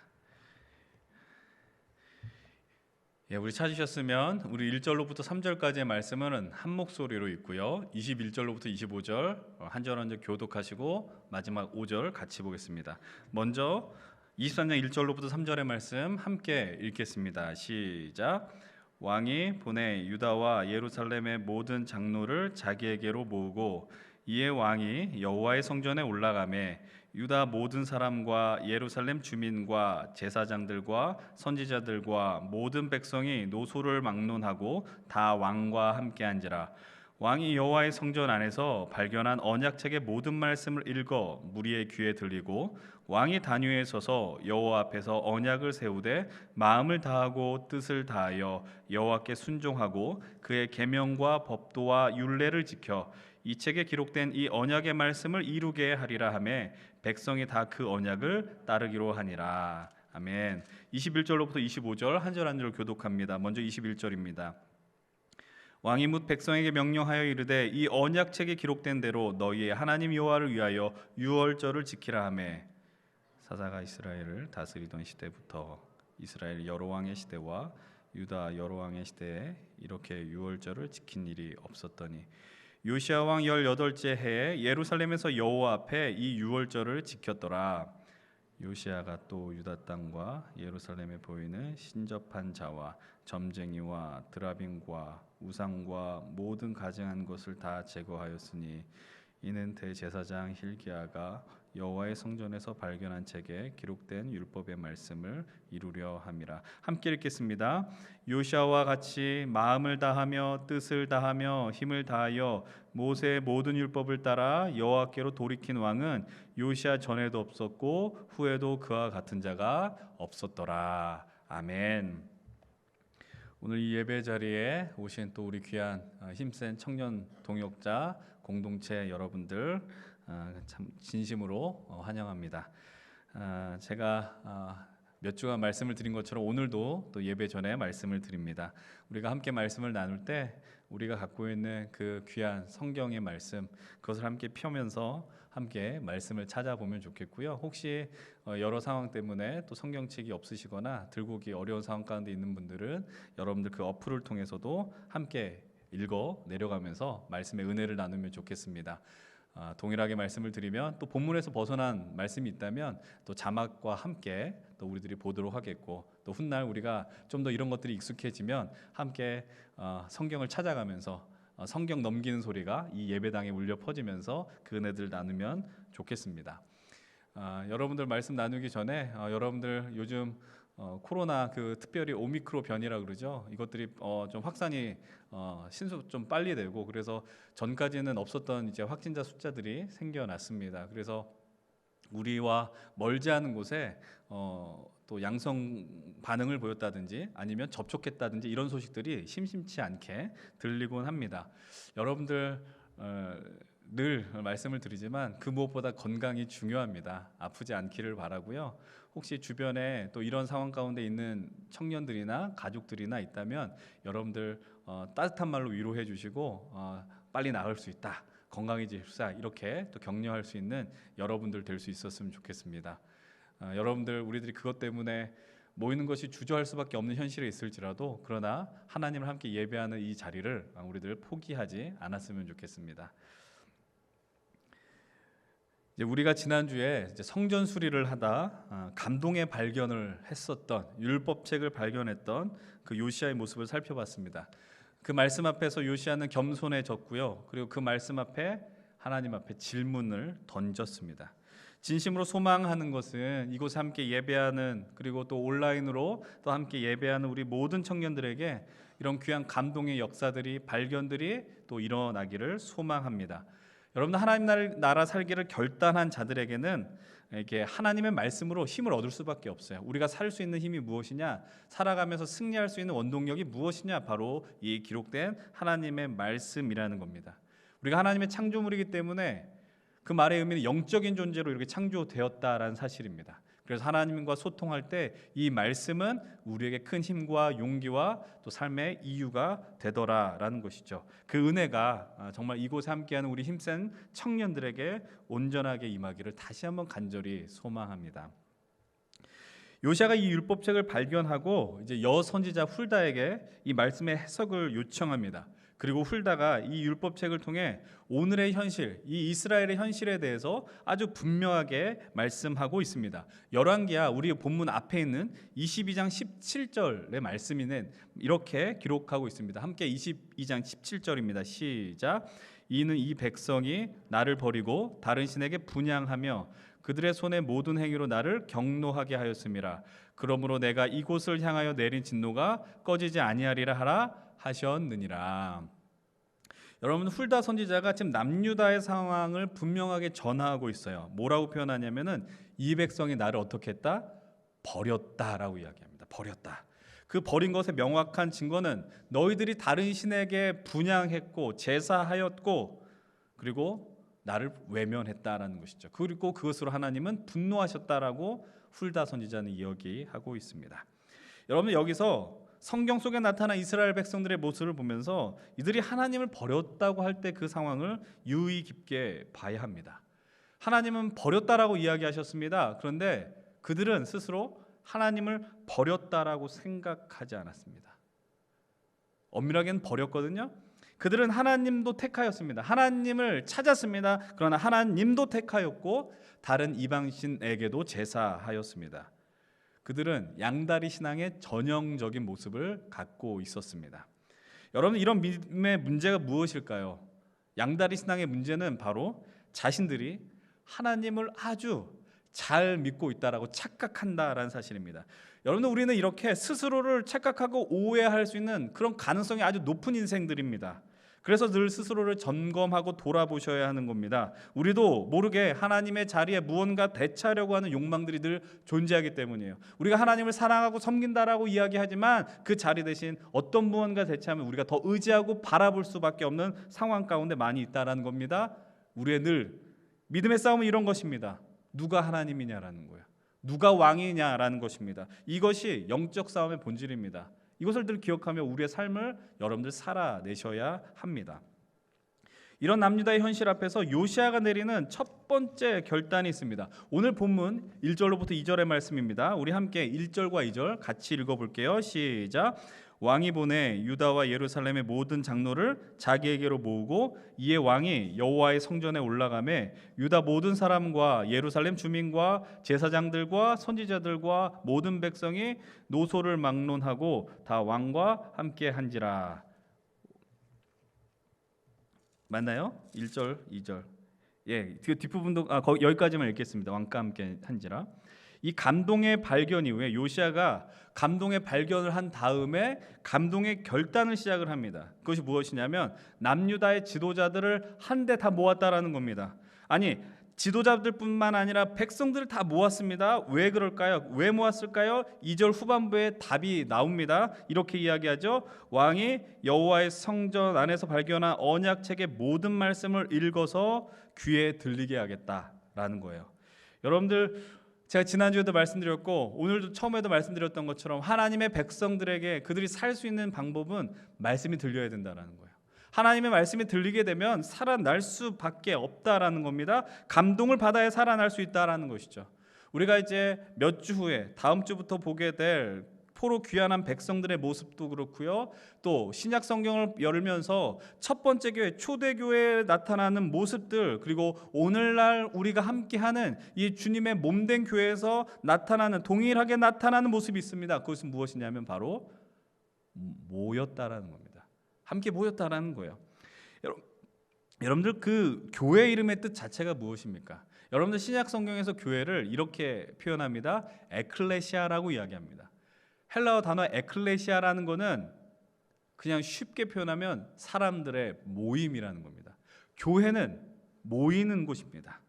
예, 우리 찾으셨으면 우리 1절로부터 3절까지의 말씀은 한 목소리로 있고요. 21절로부터 25절 한 절 한 절 교독하시고 마지막 5절 같이 보겠습니다. 먼저 23장 1절로부터 3절의 말씀 함께 읽겠습니다. 시작. 왕이 보내 유다와 예루살렘의 모든 장로를 자기에게로 모으고, 이에 왕이 여호와의 성전에 올라가매 유다 모든 사람과 예루살렘 주민과 제사장들과 선지자들과 모든 백성이 노소를 막론하고 다 왕과 함께 앉으라. 왕이 여호와의 성전 안에서 발견한 언약책의 모든 말씀을 읽어 무리의 귀에 들리고, 왕이 단위에 서서 여호와 앞에서 언약을 세우되 마음을 다하고 뜻을 다하여 여호와께 순종하고 그의 계명과 법도와 율례를 지켜 이 책에 기록된 이 언약의 말씀을 이루게 하리라 하매 백성이 다 그 언약을 따르기로 하니라. 아멘. 21절로부터 25절 한 절 한 절 교독합니다. 먼저 21절입니다. 왕이 뭇 백성에게 명령하여 이르되 이 언약책에 기록된 대로 너희의 하나님 여호와를 위하여 유월절을 지키라 하매, 사사가 이스라엘을 다스리던 시대부터 이스라엘 여러 왕의 시대와 유다 여러 왕의 시대에 이렇게 유월절을 지킨 일이 없었더니 요시야 왕 18째 해에 예루살렘에서 여호와 앞에 이 유월절을 지켰더라. 요시야가 또 유다 땅과 예루살렘에 보이는 신접한 자와 점쟁이와 드라빔과 우상과 모든 가증한 것을 다 제거하였으니 이는 대제사장 힐기야가 여호와의 성전에서 발견한 책에 기록된 율법의 말씀을 이루려 함이라. 함께 읽겠습니다. 요시아와 같이 마음을 다하며 뜻을 다하며 힘을 다하여 모세의 모든 율법을 따라 여호와께로 돌이킨 왕은 요시아 전에도 없었고 후에도 그와 같은 자가 없었더라. 아멘. 오늘 이 예배 자리에 오신 또 우리 귀한 힘센 청년 동역자 공동체 여러분들 참 진심으로 환영합니다. 제가 몇 주간 말씀을 드린 것처럼 오늘도 또 예배 전에 말씀을 드립니다. 우리가 함께 말씀을 나눌 때 우리가 갖고 있는 그 귀한 성경의 말씀, 그것을 함께 펴면서 함께 말씀을 찾아보면 좋겠고요. 혹시 여러 상황 때문에 또 성경책이 없으시거나 들고 오기 어려운 상황 가운데 있는 분들은 여러분들 그 어플을 통해서도 함께 읽어 내려가면서 말씀의 은혜를 나누면 좋겠습니다. 동일하게 말씀을 드리면 또 본문에서 벗어난 말씀이 있다면 또 자막과 함께 또 우리들이 보도록 하겠고, 또 훗날 우리가 좀 더 이런 것들이 익숙해지면 함께 성경을 찾아가면서 성경 넘기는 소리가 이 예배당에 울려 퍼지면서 그 은혜들 나누면 좋겠습니다. 여러분들 말씀 나누기 전에 여러분들 요즘 코로나 그 특별히 오미크론 변이라 그러죠. 이것들이 좀 확산이 신속 좀 빨리 되고, 그래서 전까지는 없었던 이제 확진자 숫자들이 생겨났습니다. 그래서 우리와 멀지 않은 곳에 또 양성 반응을 보였다든지 아니면 접촉했다든지 이런 소식들이 심심치 않게 들리곤 합니다. 여러분들 늘 말씀을 드리지만 그 무엇보다 건강이 중요합니다. 아프지 않기를 바라고요. 혹시 주변에 또 이런 상황 가운데 있는 청년들이나 가족들이나 있다면 여러분들 따뜻한 말로 위로해 주시고 빨리 나을 수 있다, 건강해집시다 이렇게 또 격려할 수 있는 여러분들 될 수 있었으면 좋겠습니다. 여러분들 우리들이 그것 때문에 모이는 것이 주저할 수밖에 없는 현실에 있을지라도 그러나 하나님을 함께 예배하는 이 자리를 우리들 포기하지 않았으면 좋겠습니다. 이제 우리가 지난주에 성전 수리를 하다 감동의 발견을 했었던 율법책을 발견했던 그 요시야의 모습을 살펴봤습니다. 그 말씀 앞에서 요시야는 겸손해졌고요. 그리고 그 말씀 앞에 하나님 앞에 질문을 던졌습니다. 진심으로 소망하는 것은 이곳에 함께 예배하는 그리고 또 온라인으로 또 함께 예배하는 우리 모든 청년들에게 이런 귀한 감동의 역사들이 발견들이 또 일어나기를 소망합니다. 여러분들 하나님 나라 살기를 결단한 자들에게는 이렇게 하나님의 말씀으로 힘을 얻을 수밖에 없어요. 우리가 살 수 있는 힘이 무엇이냐, 살아가면서 승리할 수 있는 원동력이 무엇이냐, 바로 이 기록된 하나님의 말씀이라는 겁니다. 우리가 하나님의 창조물이기 때문에 그 말의 의미는 영적인 존재로 이렇게 창조되었다라는 사실입니다. 그래서 하나님과 소통할 때 이 말씀은 우리에게 큰 힘과 용기와 또 삶의 이유가 되더라라는 것이죠. 그 은혜가 정말 이곳에 함께하는 우리 힘센 청년들에게 온전하게 임하기를 다시 한번 간절히 소망합니다. 요시야가 이 율법책을 발견하고 이제 여선지자 훌다에게 이 말씀의 해석을 요청합니다. 그리고 훌다가 이 율법책을 통해 오늘의 현실, 이 이스라엘의 현실에 대해서 아주 분명하게 말씀하고 있습니다. 열왕기야 우리 본문 앞에 있는 22장 17절의 말씀이는 이렇게 기록하고 있습니다. 함께 22장 17절입니다. 시작. 이는 이 백성이 나를 버리고 다른 신에게 분향하며 그들의 손의 모든 행위로 나를 경노하게 하였음이라. 그러므로 내가 이곳을 향하여 내린 진노가 꺼지지 아니하리라 하라 하셨느니라. 여러분, 훌다 선지자가 지금 남유다의 상황을 분명하게 전하고 있어요. 뭐라고 표현하냐면은 이 백성이 나를 어떻게 했다? 버렸다라고 이야기합니다. 버렸다. 그 버린 것의 명확한 증거는 너희들이 다른 신에게 분향했고 제사하였고 그리고 나를 외면했다라는 것이죠. 그리고 그것으로 하나님은 분노하셨다라고 훌다 선지자는 이야기하고 있습니다. 여러분, 여기서 성경 속에 나타난 이스라엘 백성들의 모습을 보면서 이들이 하나님을 버렸다고 할 때 그 상황을 유의 깊게 봐야 합니다. 하나님은 버렸다라고 이야기하셨습니다. 그런데 그들은 스스로 하나님을 버렸다라고 생각하지 않았습니다. 엄밀하게는 버렸거든요. 그들은 하나님도 택하였습니다. 하나님을 찾았습니다. 그러나 하나님도 택하였고 다른 이방신에게도 제사하였습니다. 그들은 양다리 신앙의 전형적인 모습을 갖고 있었습니다. 여러분, 이런 믿음의 문제가 무엇일까요? 양다리 신앙의 문제는 바로 자신들이 하나님을 아주 잘 믿고 있다라고 착각한다라는 사실입니다. 여러분들, 우리는 이렇게 스스로를 착각하고 오해할 수 있는 그런 가능성이 아주 높은 인생들입니다. 그래서 늘 스스로를 점검하고 돌아보셔야 하는 겁니다. 우리도 모르게 하나님의 자리에 무언가 대체하려고 하는 욕망들이 늘 존재하기 때문이에요. 우리가 하나님을 사랑하고 섬긴다라고 이야기하지만 그 자리 대신 어떤 무언가 대체하면 우리가 더 의지하고 바라볼 수밖에 없는 상황 가운데 많이 있다라는 겁니다. 우리의 늘 믿음의 싸움은 이런 것입니다. 누가 하나님이냐라는 거예요. 누가 왕이냐라는 것입니다. 이것이 영적 싸움의 본질입니다. 이것을 늘 기억하며 우리의 삶을 여러분들 살아내셔야 합니다. 이런 남유다의 현실 앞에서 요시야가 내리는 첫 번째 결단이 있습니다. 오늘 본문 1절로부터 2절의 말씀입니다. 우리 함께 1절과 2절 같이 읽어볼게요. 시작. 왕이 보내 유다와 예루살렘의 모든 장로를 자기에게로 모으고 이에 왕이 여호와의 성전에 올라가매 유다 모든 사람과 예루살렘 주민과 제사장들과 선지자들과 모든 백성이 노소를 막론하고 다 왕과 함께 한지라. 맞나요? 1절, 2절. 예, 그 뒷부분도 여기까지만 읽겠습니다. 왕과 함께 한지라. 이 감동의 발견 이후에 요시야가 감동의 발견을 한 다음에 감동의 결단을 시작을 합니다. 그것이 무엇이냐면 남유다의 지도자들을 한데 다 모았다라는 겁니다. 아니, 지도자들뿐만 아니라 백성들을 다 모았습니다. 왜 그럴까요? 왜 모았을까요? 2절 후반부에 답이 나옵니다. 이렇게 이야기하죠. 왕이 여호와의 성전 안에서 발견한 언약책의 모든 말씀을 읽어서 귀에 들리게 하겠다라는 거예요. 여러분들, 제가 지난주에도 말씀드렸고 오늘도 처음에도 말씀드렸던 것처럼 하나님의 백성들에게 그들이 살 수 있는 방법은 말씀이 들려야 된다는 거예요. 하나님의 말씀이 들리게 되면 살아날 수밖에 없다라는 겁니다. 감동을 받아야 살아날 수 있다라는 것이죠. 우리가 이제 몇 주 후에 다음 주부터 보게 될 포로 귀환한 백성들의 모습도 그렇고요. 또 신약 성경을 열면서 첫 번째 교회, 초대교회에 나타나는 모습들, 그리고 오늘날 우리가 함께하는 이 주님의 몸된 교회에서 나타나는, 동일하게 나타나는 모습이 있습니다. 그것은 무엇이냐면 바로 모였다라는 겁니다. 함께 모였다라는 거예요. 여러분들, 그 교회 이름의 뜻 자체가 무엇입니까? 여러분들 신약 성경에서 교회를 이렇게 표현합니다. 에클레시아라고 이야기합니다. 헬라어 단어 에클레시아라는 거는 그냥 쉽게 표현하면 사람들의 모임이라는 겁니다. 교회는 모이는 곳입니다.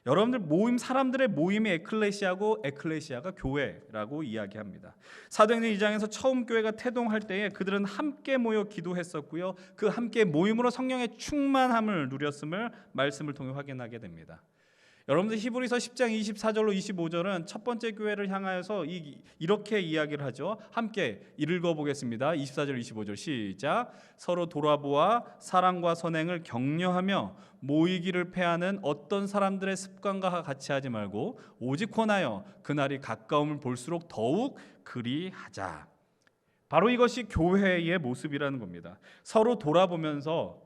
여러분들 모임, 사람들의 모임이 에클레시아고 에클레시아가 교회라고 이야기합니다. 사도행전 2장에서 처음 교회가 태동할 때에 그들은 함께 모여 기도했었고요. 그 함께 모임으로 성령의 충만함을 누렸음을 말씀을 통해 확인하게 됩니다. 여러분들 히브리서 10장 24절로 25절은 첫 번째 교회를 향하여서 이렇게 이야기를 하죠. 함께 읽어보겠습니다. 24절 25절 시작. 서로 돌아보아 사랑과 선행을 격려하며 모이기를 패하는 어떤 사람들의 습관과 같이 하지 말고 오직 권하여 그날이 가까움을 볼수록 더욱 그리하자. 바로 이것이 교회의 모습이라는 겁니다. 서로 돌아보면서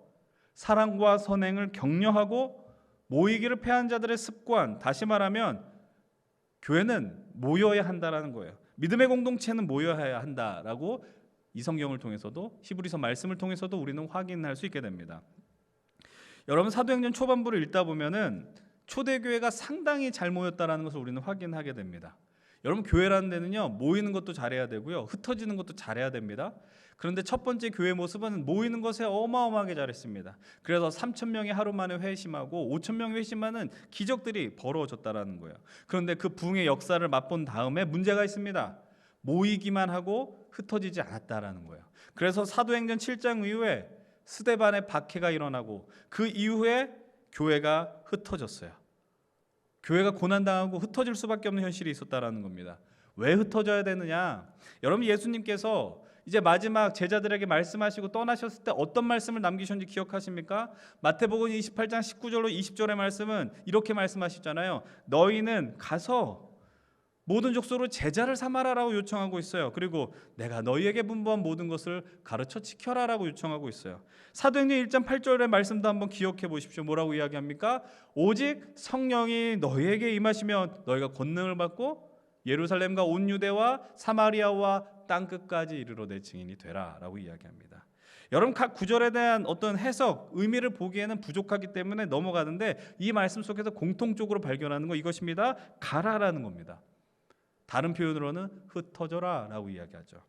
사랑과 선행을 격려하고 모이기를 패한 자들의 습관, 다시 말하면 교회는 모여야 한다라는 거예요. 믿음의 공동체는 모여야 한다라고 이 성경을 통해서도, 히브리서 말씀을 통해서도 우리는 확인할 수 있게 됩니다. 여러분, 사도행전 초반부를 읽다 보면은 초대교회가 상당히 잘 모였다라는 것을 우리는 확인하게 됩니다. 여러분, 교회라는 데는요, 모이는 것도 잘해야 되고요, 흩어지는 것도 잘해야 됩니다. 그런데 첫 번째 교회 모습은 모이는 것에 어마어마하게 잘했습니다. 그래서 3,000명이 하루 만에 회심하고 5,000명이 회심하는 기적들이 벌어졌다라는 거예요. 그런데 그 부흥의 역사를 맛본 다음에 문제가 있습니다. 모이기만 하고 흩어지지 않았다라는 거예요. 그래서 사도행전 7장 이후에 스데반의 박해가 일어나고 그 이후에 교회가 흩어졌어요. 교회가 고난당하고 흩어질 수밖에 없는 현실이 있었다라는 겁니다. 왜 흩어져야 되느냐? 여러분, 예수님께서 이제 마지막 제자들에게 말씀하시고 떠나셨을 때 어떤 말씀을 남기셨는지 기억하십니까? 마태복음 28장 19절로 20절의 말씀은 이렇게 말씀하시잖아요. 너희는 가서 모든 족속으로 제자를 삼아라라고 요청하고 있어요. 그리고 내가 너희에게 분부한 모든 것을 가르쳐 지켜라라고 요청하고 있어요. 사도행전 1장 8절의 말씀도 한번 기억해 보십시오. 뭐라고 이야기합니까? 오직 성령이 너희에게 임하시면 너희가 권능을 받고 예루살렘과 온 유대와 사마리아와 땅 끝까지 이르러 내 증인이 되라라고 이야기합니다. 여러분, 각 구절에 대한 어떤 해석, 의미를 보기에는 부족하기 때문에 넘어가는데 이 말씀 속에서 공통적으로 발견하는 거 이것입니다. 가라라는 겁니다. 다른 표현으로는 흩어져라라고 이야기하죠.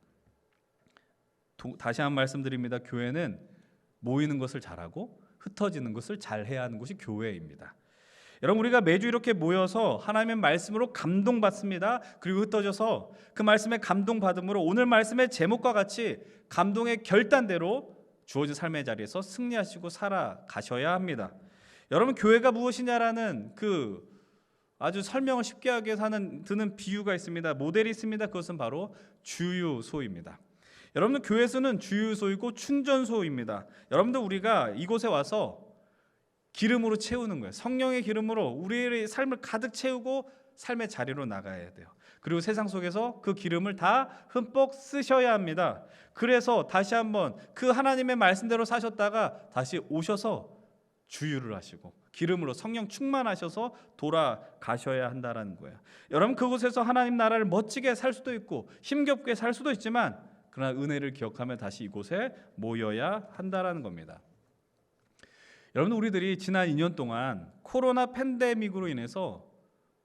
다시 한번 말씀드립니다. 교회는 모이는 것을 잘하고 흩어지는 것을 잘해야 하는 것이 교회입니다. 여러분, 우리가 매주 이렇게 모여서 하나님의 말씀으로 감동받습니다. 그리고 흩어져서 그 말씀에 감동받음으로 오늘 말씀의 제목과 같이 감동의 결단대로 주어진 삶의 자리에서 승리하시고 살아가셔야 합니다. 여러분, 교회가 무엇이냐라는 그 아주 설명을 쉽게 하기 위해서 드는 비유가 있습니다. 모델이 있습니다. 그것은 바로 주유소입니다. 여러분들, 교회에서는 주유소이고 충전소입니다. 여러분들, 우리가 이곳에 와서 기름으로 채우는 거예요. 성령의 기름으로 우리의 삶을 가득 채우고 삶의 자리로 나가야 돼요. 그리고 세상 속에서 그 기름을 다 흠뻑 쓰셔야 합니다. 그래서 다시 한번 그 하나님의 말씀대로 사셨다가 다시 오셔서 주유를 하시고 기름으로 성령 충만하셔서 돌아가셔야 한다라는 거예요. 여러분, 그곳에서 하나님 나라를 멋지게 살 수도 있고 힘겹게 살 수도 있지만 그러나 은혜를 기억하며 다시 이곳에 모여야 한다라는 겁니다. 여러분, 우리들이 지난 2년 동안 코로나 팬데믹으로 인해서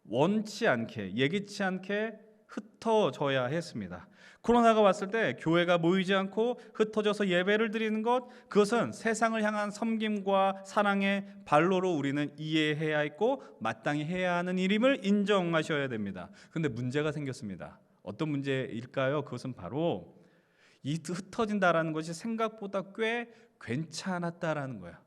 원치 않게, 예기치 않게 흩어져야 했습니다. 코로나가 왔을 때 교회가 모이지 않고 흩어져서 예배를 드리는 것, 그것은 세상을 향한 섬김과 사랑의 발로로 우리는 이해해야 했고 마땅히 해야 하는 일임을 인정하셔야 됩니다. 그런데 문제가 생겼습니다. 어떤 문제일까요? 그것은 바로 이 흩어진다라는 것이 생각보다 꽤 괜찮았다라는 거야.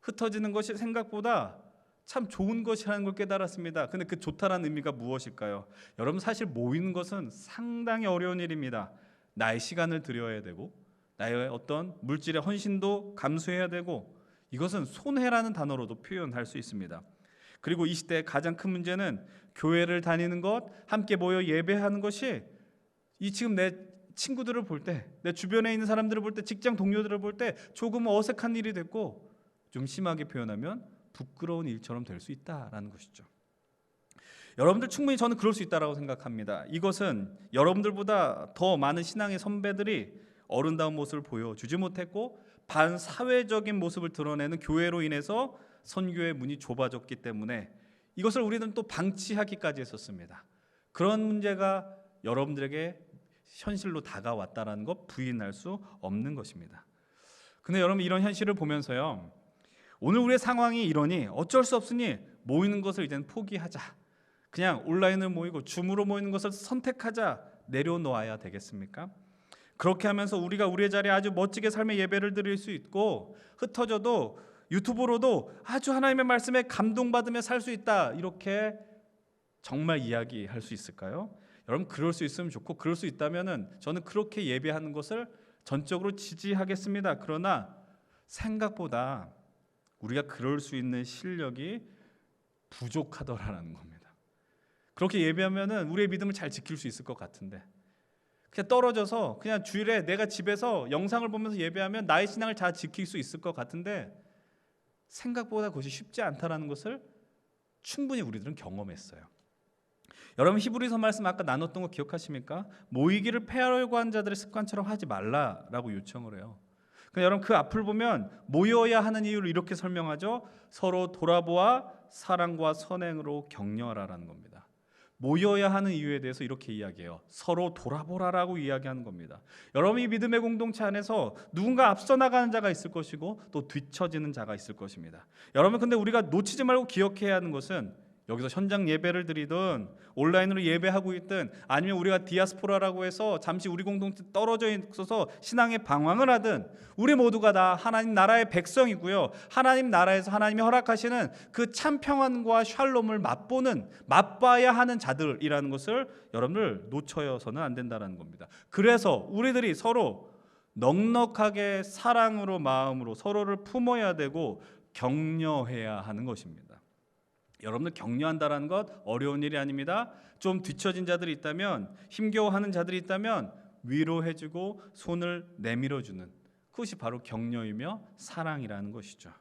흩어지는 것이 생각보다 참 좋은 것이라는 걸 깨달았습니다. 근데 그 좋다라는 의미가 무엇일까요? 여러분, 사실 모이는 것은 상당히 어려운 일입니다. 나의 시간을 들여야 되고 나의 어떤 물질의 헌신도 감수해야 되고, 이것은 손해라는 단어로도 표현할 수 있습니다. 그리고 이 시대의 가장 큰 문제는 교회를 다니는 것, 함께 모여 예배하는 것이 이 지금 내 친구들을 볼 때, 내 주변에 있는 사람들을 볼 때, 직장 동료들을 볼 때 조금 어색한 일이 됐고, 좀 심하게 표현하면 부끄러운 일처럼 될 수 있다라는 것이죠. 여러분들 충분히 저는 그럴 수 있다라고 생각합니다. 이것은 여러분들보다 더 많은 신앙의 선배들이 어른다운 모습을 보여주지 못했고 반사회적인 모습을 드러내는 교회로 인해서 선교의 문이 좁아졌기 때문에 이것을 우리는 또 방치하기까지 했었습니다. 그런 문제가 여러분들에게 현실로 다가왔다는 것 부인할 수 없는 것입니다. 근데 여러분, 이런 현실을 보면서요, 오늘 우리의 상황이 이러니 어쩔 수 없으니 모이는 것을 이제는 포기하자, 그냥 온라인으로 모이고 줌으로 모이는 것을 선택하자, 내려놓아야 되겠습니까? 그렇게 하면서 우리가 우리의 자리에 아주 멋지게 삶의 예배를 드릴 수 있고 흩어져도 유튜브로도 아주 하나님의 말씀에 감동받으며 살 수 있다, 이렇게 정말 이야기할 수 있을까요? 여러분, 그럴 수 있으면 좋고, 그럴 수 있다면은 저는 그렇게 예배하는 것을 전적으로 지지하겠습니다. 그러나 생각보다 우리가 그럴 수 있는 실력이 부족하더라는 겁니다. 그렇게 예배하면은 우리의 믿음을 잘 지킬 수 있을 것 같은데, 그냥 떨어져서 그냥 주일에 내가 집에서 영상을 보면서 예배하면 나의 신앙을 잘 지킬 수 있을 것 같은데, 생각보다 그것이 쉽지 않다라는 것을 충분히 우리들은 경험했어요. 여러분, 히브리서 말씀 아까 나눴던 거 기억하십니까? 모이기를 폐하려고 한 자들의 습관처럼 하지 말라라고 요청을 해요. 근데 여러분, 그 앞을 보면 모여야 하는 이유를 이렇게 설명하죠. 서로 돌아보아 사랑과 선행으로 격려하라라는 겁니다. 모여야 하는 이유에 대해서 이렇게 이야기해요. 서로 돌아보라라고 이야기하는 겁니다. 여러분, 이 믿음의 공동체 안에서 누군가 앞서 나가는 자가 있을 것이고 또 뒤처지는 자가 있을 것입니다. 여러분, 근데 우리가 놓치지 말고 기억해야 하는 것은, 여기서 현장 예배를 드리든 온라인으로 예배하고 있든 아니면 우리가 디아스포라라고 해서 잠시 우리 공동체 떨어져 있어서 신앙의 방황을 하든, 우리 모두가 다 하나님 나라의 백성이고요, 하나님 나라에서 하나님이 허락하시는 그 참 평안과 샬롬을 맛봐야 하는 자들이라는 것을 여러분들 놓쳐서는 안 된다는 겁니다. 그래서 우리들이 서로 넉넉하게 사랑으로, 마음으로 서로를 품어야 되고 격려해야 하는 것입니다. 여러분들, 격려한다라는 것 어려운 일이 아닙니다. 좀 뒤처진 자들이 있다면, 힘겨워하는 자들이 있다면 위로해주고 손을 내밀어주는, 그것이 바로 격려이며 사랑이라는 것이죠.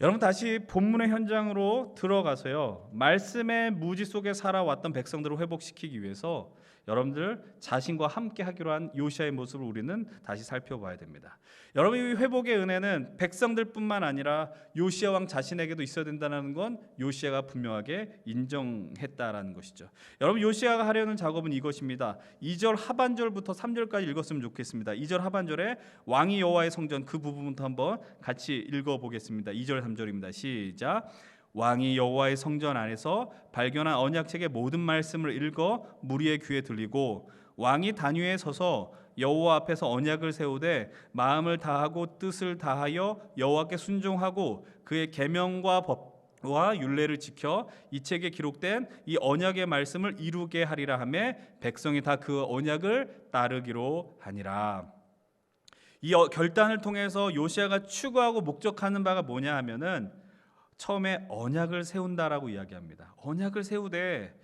여러분, 다시 본문의 현장으로 들어가서요, 말씀의 무지 속에 살아왔던 백성들을 회복시키기 위해서 여러분들 자신과 함께 하기로 한 요시아의 모습을 우리는 다시 살펴봐야 됩니다. 여러분, 이 회복의 은혜는 백성들뿐만 아니라 요시아 왕 자신에게도 있어야 된다는 건 요시아가 분명하게 인정했다라는 것이죠. 여러분, 요시아가 하려는 작업은 이것입니다. 2절 하반절부터 3절까지 읽었으면 좋겠습니다. 2절 하반절에 왕이 여호와의 성전, 그 부분부터 한번 같이 읽어보겠습니다. 2절 3절입니다. 시작. 왕이 여호와의 성전 안에서 발견한 언약책의 모든 말씀을 읽어 무리의 귀에 들리고, 왕이 단위에 서서 여호와 앞에서 언약을 세우되 마음을 다하고 뜻을 다하여 여호와께 순종하고 그의 계명과 법과 율례를 지켜 이 책에 기록된 이 언약의 말씀을 이루게 하리라 하며 백성이 다 그 언약을 따르기로 하니라. 이 결단을 통해서 요시아가 추구하고 목적하는 바가 뭐냐 하면은, 처음에 언약을 세운다라고 이야기합니다. 언약을 세우되,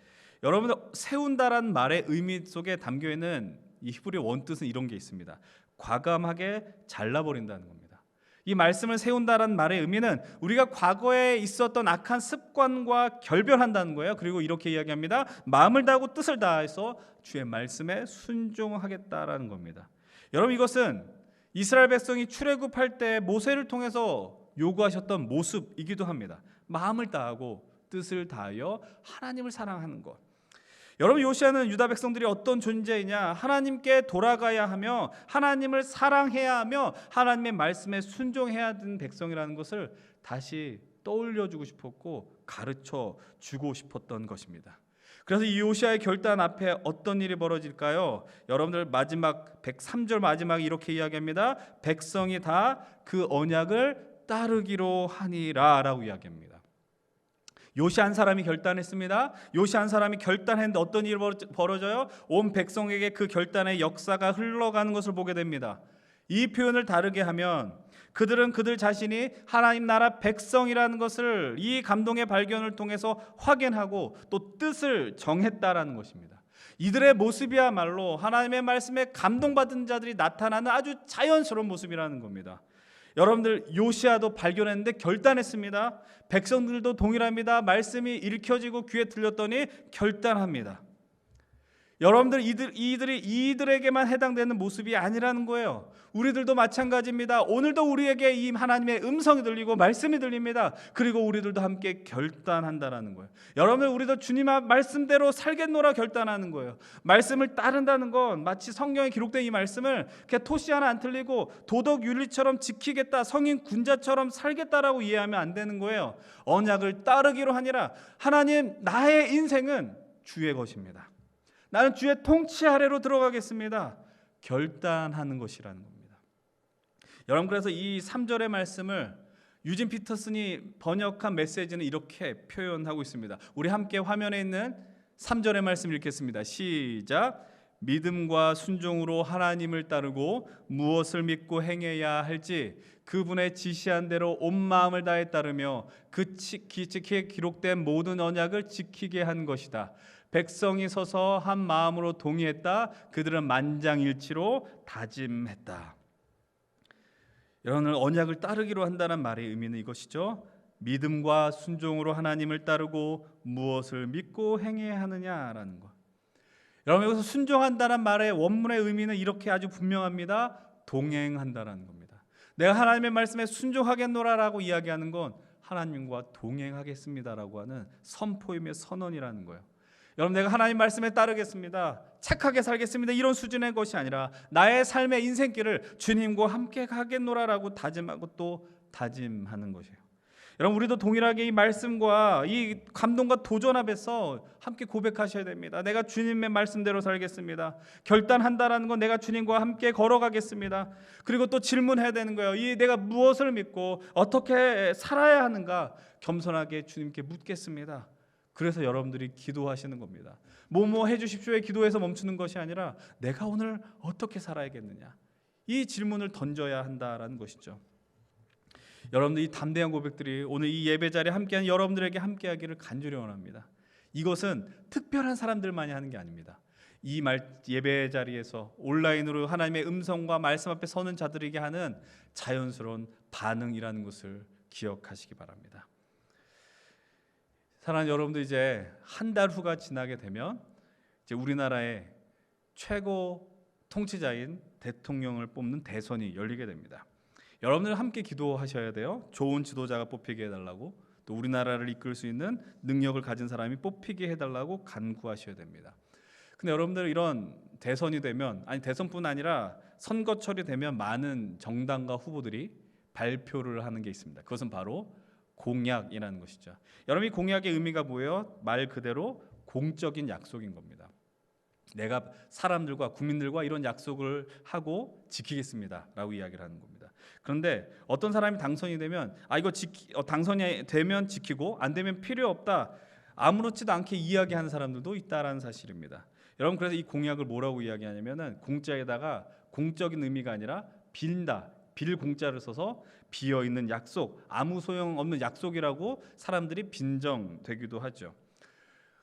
여러분, 세운다라는 말의 의미 속에 담겨 있는 이 히브리 원뜻은 이런 게 있습니다. 과감하게 잘라버린다는 겁니다. 이 말씀을 세운다라는 말의 의미는 우리가 과거에 있었던 악한 습관과 결별한다는 거예요. 그리고 이렇게 이야기합니다. 마음을 다하고 뜻을 다해서 주의 말씀에 순종하겠다라는 겁니다. 여러분, 이것은 이스라엘 백성이 출애굽할 때 모세를 통해서 요구하셨던 모습이기도 합니다. 마음을 다하고 뜻을 다하여 하나님을 사랑하는 것. 여러분, 요시아는 유다 백성들이 어떤 존재이냐? 하나님께 돌아가야 하며 하나님을 사랑해야 하며 하나님의 말씀에 순종해야 하는 백성이라는 것을 다시 떠올려주고 싶었고 가르쳐 주고 싶었던 것입니다. 그래서 이 요시아의 결단 앞에 어떤 일이 벌어질까요? 여러분들 마지막 103절 마지막에 이렇게 이야기합니다. 백성이 다 그 언약을 따르기로 하니라 라고 이야기합니다. 요시아 한 사람이 결단했습니다. 요시아 한 사람이 결단했는데 어떤 일이 벌어져요? 온 백성에게 그 결단의 역사가 흘러가는 것을 보게 됩니다. 이 표현을 다르게 하면 그들은 그들 자신이 하나님 나라 백성이라는 것을 이 감동의 발견을 통해서 확인하고 또 뜻을 정했다라는 것입니다. 이들의 모습이야말로 하나님의 말씀에 감동받은 자들이 나타나는 아주 자연스러운 모습이라는 겁니다. 여러분들, 요시아도 발견했는데 결단했습니다. 백성들도 동일합니다. 말씀이 읽혀지고 귀에 들렸더니 결단합니다. 여러분들, 이들에게만 해당되는 모습이 아니라는 거예요. 우리들도 마찬가지입니다. 오늘도 우리에게 이 하나님의 음성이 들리고 말씀이 들립니다. 그리고 우리들도 함께 결단한다라는 거예요. 여러분들, 우리도 주님 말씀대로 살겠노라 결단하는 거예요. 말씀을 따른다는 건 마치 성경에 기록된 이 말씀을 그냥 토시 하나 안 틀리고 도덕 윤리처럼 지키겠다, 성인 군자처럼 살겠다라고 이해하면 안 되는 거예요. 언약을 따르기로 하니라. 하나님, 나의 인생은 주의 것입니다. 나는 주의 통치 아래로 들어가겠습니다. 결단하는 것이라는 겁니다. 여러분, 그래서 이 3절의 말씀을 유진 피터슨이 번역한 메시지는 이렇게 표현하고 있습니다. 우리 함께 화면에 있는 3절의 말씀 읽겠습니다. 시작. 믿음과 순종으로 하나님을 따르고 무엇을 믿고 행해야 할지 그분의 지시한 대로 온 마음을 다해 따르며 그 기록에 기록된 모든 언약을 지키게 한 것이다. 백성이 서서 한 마음으로 동의했다. 그들은 만장일치로 다짐했다. 여러분, 언약을 따르기로 한다는 말의 의미는 이것이죠. 믿음과 순종으로 하나님을 따르고 무엇을 믿고 행해야 하느냐라는 것. 여러분, 여기서 순종한다는 말의 원문의 의미는 이렇게 아주 분명합니다. 동행한다라는 겁니다. 내가 하나님의 말씀에 순종하겠노라라고 이야기하는 건 하나님과 동행하겠습니다라고 하는 선포이며 선언이라는 거예요. 여러분, 내가 하나님 말씀에 따르겠습니다, 착하게 살겠습니다, 이런 수준의 것이 아니라 나의 삶의 인생길을 주님과 함께 가겠노라라고 다짐하고 또 다짐하는 것이에요. 여러분, 우리도 동일하게 이 말씀과 이 감동과 도전 앞에서 함께 고백하셔야 됩니다. 내가 주님의 말씀대로 살겠습니다. 결단한다라는 건 내가 주님과 함께 걸어가겠습니다. 그리고 또 질문해야 되는 거예요. 이 내가 무엇을 믿고 어떻게 살아야 하는가 겸손하게 주님께 묻겠습니다. 그래서 여러분들이 기도하시는 겁니다. 뭐뭐 해주십시오에 기도해서 멈추는 것이 아니라 내가 오늘 어떻게 살아야겠느냐, 이 질문을 던져야 한다라는 것이죠. 여러분들, 이 담대한 고백들이 오늘 이 예배 자리에 함께하는 여러분들에게 함께하기를 간절히 원합니다. 이것은 특별한 사람들만이 하는 게 아닙니다. 이 예배 자리에서 온라인으로 하나님의 음성과 말씀 앞에 서는 자들에게 하는 자연스러운 반응이라는 것을 기억하시기 바랍니다. 사랑하는 여러분들, 이제 한 달 후가 지나게 되면 이제 우리나라의 최고 통치자인 대통령을 뽑는 대선이 열리게 됩니다. 여러분들 함께 기도하셔야 돼요. 좋은 지도자가 뽑히게 해달라고, 또 우리나라를 이끌 수 있는 능력을 가진 사람이 뽑히게 해달라고 간구하셔야 됩니다. 근데 여러분들, 이런 대선이 되면, 아니 대선뿐 아니라 선거철이 되면 많은 정당과 후보들이 발표를 하는 게 있습니다. 그것은 바로 공약이라는 것이죠. 여러분, 이 공약의 의미가 뭐예요? 말 그대로 공적인 약속인 겁니다. 내가 사람들과 국민들과 이런 약속을 하고 지키겠습니다 라고 이야기를 하는 겁니다. 그런데 어떤 사람이 당선이 되면 이거 당선이 되면 지키고 안 되면 필요 없다, 아무렇지도 않게 이야기하는 사람들도 있다라는 사실입니다. 여러분, 그래서 이 공약을 뭐라고 이야기하냐면은 공자에다가 공적인 의미가 아니라 빌다, 빌 공자를 써서 비어있는 약속, 아무 소용없는 약속이라고 사람들이 빈정되기도 하죠.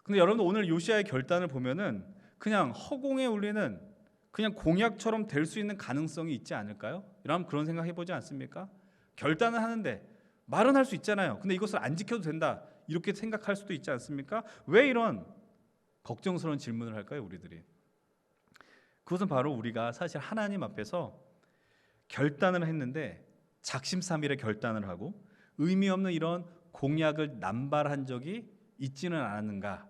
근데 여러분, 오늘 요시아의 결단을 보면은 그냥 허공에 울리는 그냥 공약처럼 될 수 있는 가능성이 있지 않을까요? 여러분, 그런 생각 해보지 않습니까? 결단을 하는데 말은 할 수 있잖아요. 근데 이것을 안 지켜도 된다, 이렇게 생각할 수도 있지 않습니까? 왜 이런 걱정스러운 질문을 할까요, 우리들이? 그것은 바로 우리가 사실 하나님 앞에서 결단을 했는데 작심삼일의 결단을 하고 의미 없는 이런 공약을 남발한 적이 있지는 않았는가,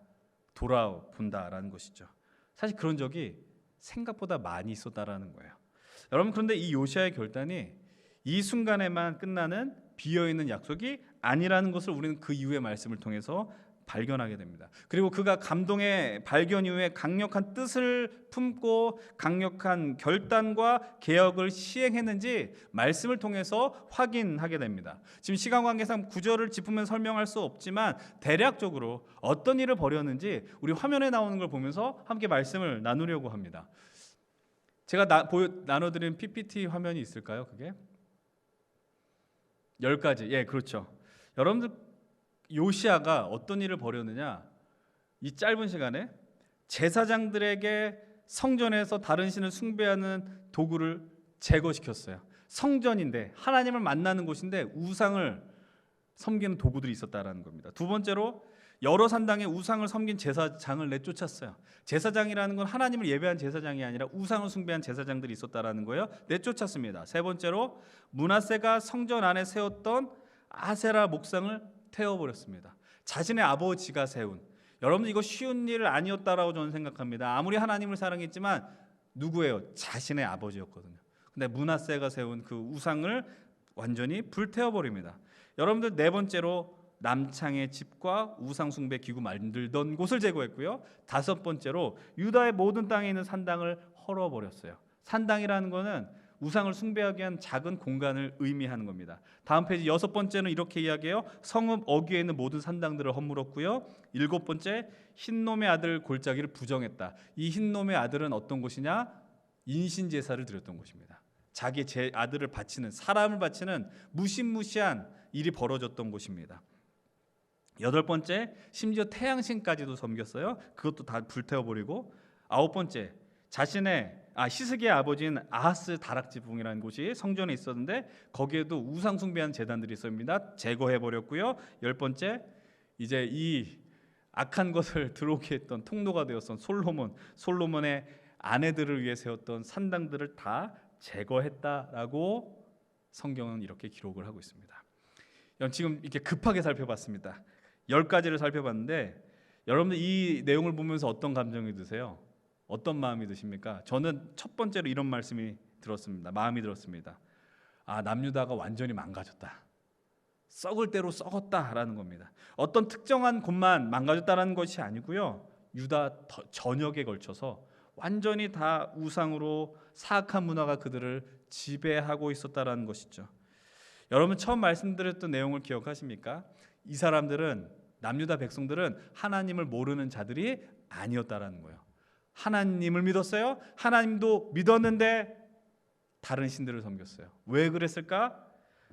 돌아본다라는 것이죠. 사실 그런 적이 생각보다 많이 있었다라는 거예요. 여러분, 그런데 이 요시아의 결단이 이 순간에만 끝나는 비어있는 약속이 아니라는 것을 우리는 그 이후의 말씀을 통해서 발견하게 됩니다. 그리고 그가 감동의 발견 이후에 강력한 뜻을 품고 강력한 결단과 개혁을 시행했는지 말씀을 통해서 확인하게 됩니다. 지금 시간 관계상 구절을 짚으면 설명할 수 없지만 대략적으로 어떤 일을 벌였는지 우리 화면에 나오는 걸 보면서 함께 말씀을 나누려고 합니다. 제가 나눠드린 PPT 화면이 있을까요? 그게 10가지. 예, 그렇죠. 여러분들, 요시아가 어떤 일을 벌였느냐? 이 짧은 시간에 제사장들에게 성전에서 다른 신을 숭배하는 도구를 제거시켰어요. 성전인데, 하나님을 만나는 곳인데 우상을 섬기는 도구들이 있었다라는 겁니다. 두 번째로 여러 산당의 우상을 섬긴 제사장을 내쫓았어요. 제사장이라는 건 하나님을 예배한 제사장이 아니라 우상을 숭배한 제사장들이 있었다라는 거예요. 내쫓았습니다. 세 번째로 므낫세가 성전 안에 세웠던 아세라 목상을 태워버렸습니다. 자신의 아버지가 세운, 여러분 이거 쉬운 일 아니었다라고 저는 생각합니다. 아무리 하나님을 사랑했지만 누구예요? 자신의 아버지였거든요. 근데 므낫세가 세운 그 우상을 완전히 불태워버립니다. 여러분들, 네 번째로 남창의 집과 우상 숭배 기구 만들던 곳을 제거했고요. 다섯 번째로 유다의 모든 땅에 있는 산당을 헐어버렸어요. 산당이라는 거는 우상을 숭배하기 위한 작은 공간을 의미하는 겁니다. 다음 페이지 여섯 번째는 이렇게 이야기해요. 성읍 어귀에 있는 모든 산당들을 허물었고요. 일곱 번째, 흰놈의 아들 골짜기를 부정했다. 이 흰놈의 아들은 어떤 곳이냐? 인신제사를 드렸던 곳입니다. 자기 제 아들을 바치는, 사람을 바치는 무시무시한 일이 벌어졌던 곳입니다. 여덟 번째, 심지어 태양신까지도 섬겼어요. 그것도 다 불태워버리고. 아홉 번째, 자신의 히스기야 아버지인 아하스 다락지붕이라는 곳이 성전에 있었는데 거기에도 우상 숭배한 제단들이 있습니다. 제거해버렸고요. 열 번째, 이제 이 악한 것을 들어오게 했던 통로가 되었던 솔로몬의 아내들을 위해 세웠던 산당들을 다 제거했다라고 성경은 이렇게 기록을 하고 있습니다. 지금 이렇게 급하게 살펴봤습니다. 10가지를 살펴봤는데 여러분들 이 내용을 보면서 어떤 감정이 드세요? 어떤 마음이 드십니까? 저는 첫 번째로 이런 말씀이 들었습니다. 마음이 들었습니다. 남유다가 완전히 망가졌다. 썩을 대로 썩었다라는 겁니다. 어떤 특정한 곳만 망가졌다라는 것이 아니고요. 유다 전역에 걸쳐서 완전히 다 우상으로 사악한 문화가 그들을 지배하고 있었다라는 것이죠. 여러분, 처음 말씀드렸던 내용을 기억하십니까? 이 사람들은, 남유다 백성들은 하나님을 모르는 자들이 아니었다라는 거예요. 하나님을 믿었어요. 하나님도 믿었는데 다른 신들을 섬겼어요. 왜 그랬을까?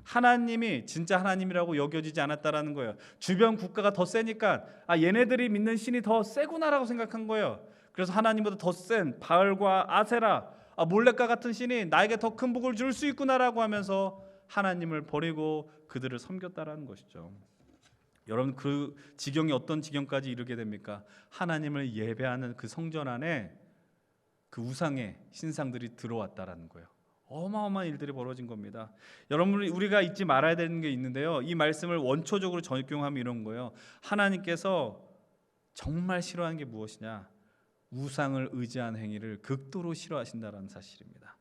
하나님이 진짜 하나님이라고 여겨지지 않았다라는 거예요. 주변 국가가 더 세니까 얘네들이 믿는 신이 더 세구나라고 생각한 거예요. 그래서 하나님보다 더 센 바알과 아세라, 몰레카 같은 신이 나에게 더 큰 복을 줄 수 있구나라고 하면서 하나님을 버리고 그들을 섬겼다라는 것이죠. 여러분, 그 지경이 어떤 지경까지 이르게 됩니까? 하나님을 예배하는 그 성전 안에 그 우상의 신상들이 들어왔다라는 거예요. 어마어마한 일들이 벌어진 겁니다. 여러분, 우리가 잊지 말아야 되는 게 있는데요. 이 말씀을 원초적으로 적용하면 이런 거예요. 하나님께서 정말 싫어하는 게 무엇이냐? 우상을 의지한 행위를 극도로 싫어하신다는 사실입니다.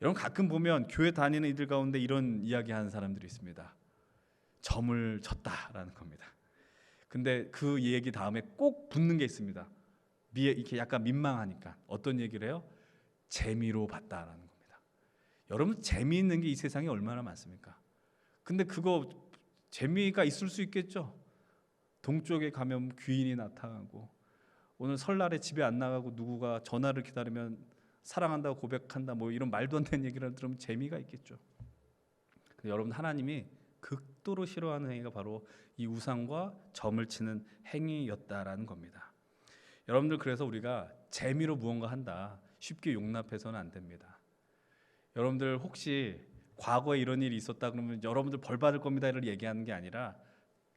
여러분, 가끔 보면 교회 다니는 이들 가운데 이런 이야기하는 사람들이 있습니다. 점을 쳤다라는 겁니다. 근데 그 얘기 다음에 꼭 붙는 게 있습니다. 이렇게 약간 민망하니까 어떤 얘기를 해요? 재미로 봤다라는 겁니다. 여러분, 재미있는 게 이 세상에 얼마나 많습니까? 근데 그거 재미가 있을 수 있겠죠. 동쪽에 가면 귀인이 나타나고, 오늘 설날에 집에 안 나가고 누구가 전화를 기다리면 사랑한다고 고백한다, 뭐 이런 말도 안 되는 얘기를 들으면 재미가 있겠죠. 근데 여러분, 하나님이 극도로 싫어하는 행위가 바로 이 우상과 점을 치는 행위였다라는 겁니다. 여러분들, 그래서 우리가 재미로 무언가 한다 쉽게 용납해서는 안 됩니다. 여러분들, 혹시 과거에 이런 일이 있었다 그러면 여러분들 벌 받을 겁니다 이를 얘기하는 게 아니라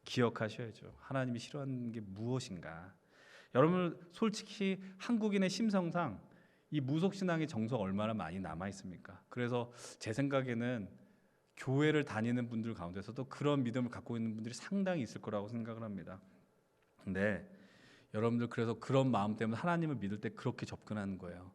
기억하셔야죠. 하나님이 싫어하는 게 무엇인가. 여러분, 솔직히 한국인의 심성상 이 무속신앙의 정서가 얼마나 많이 남아 있습니까? 그래서 제 생각에는 교회를 다니는 분들 가운데서도 그런 믿음을 갖고 있는 분들이 상당히 있을 거라고 생각을 합니다. 근데 여러분들 그래서 그런 마음 때문에 하나님을 믿을 때 그렇게 접근하는 거예요.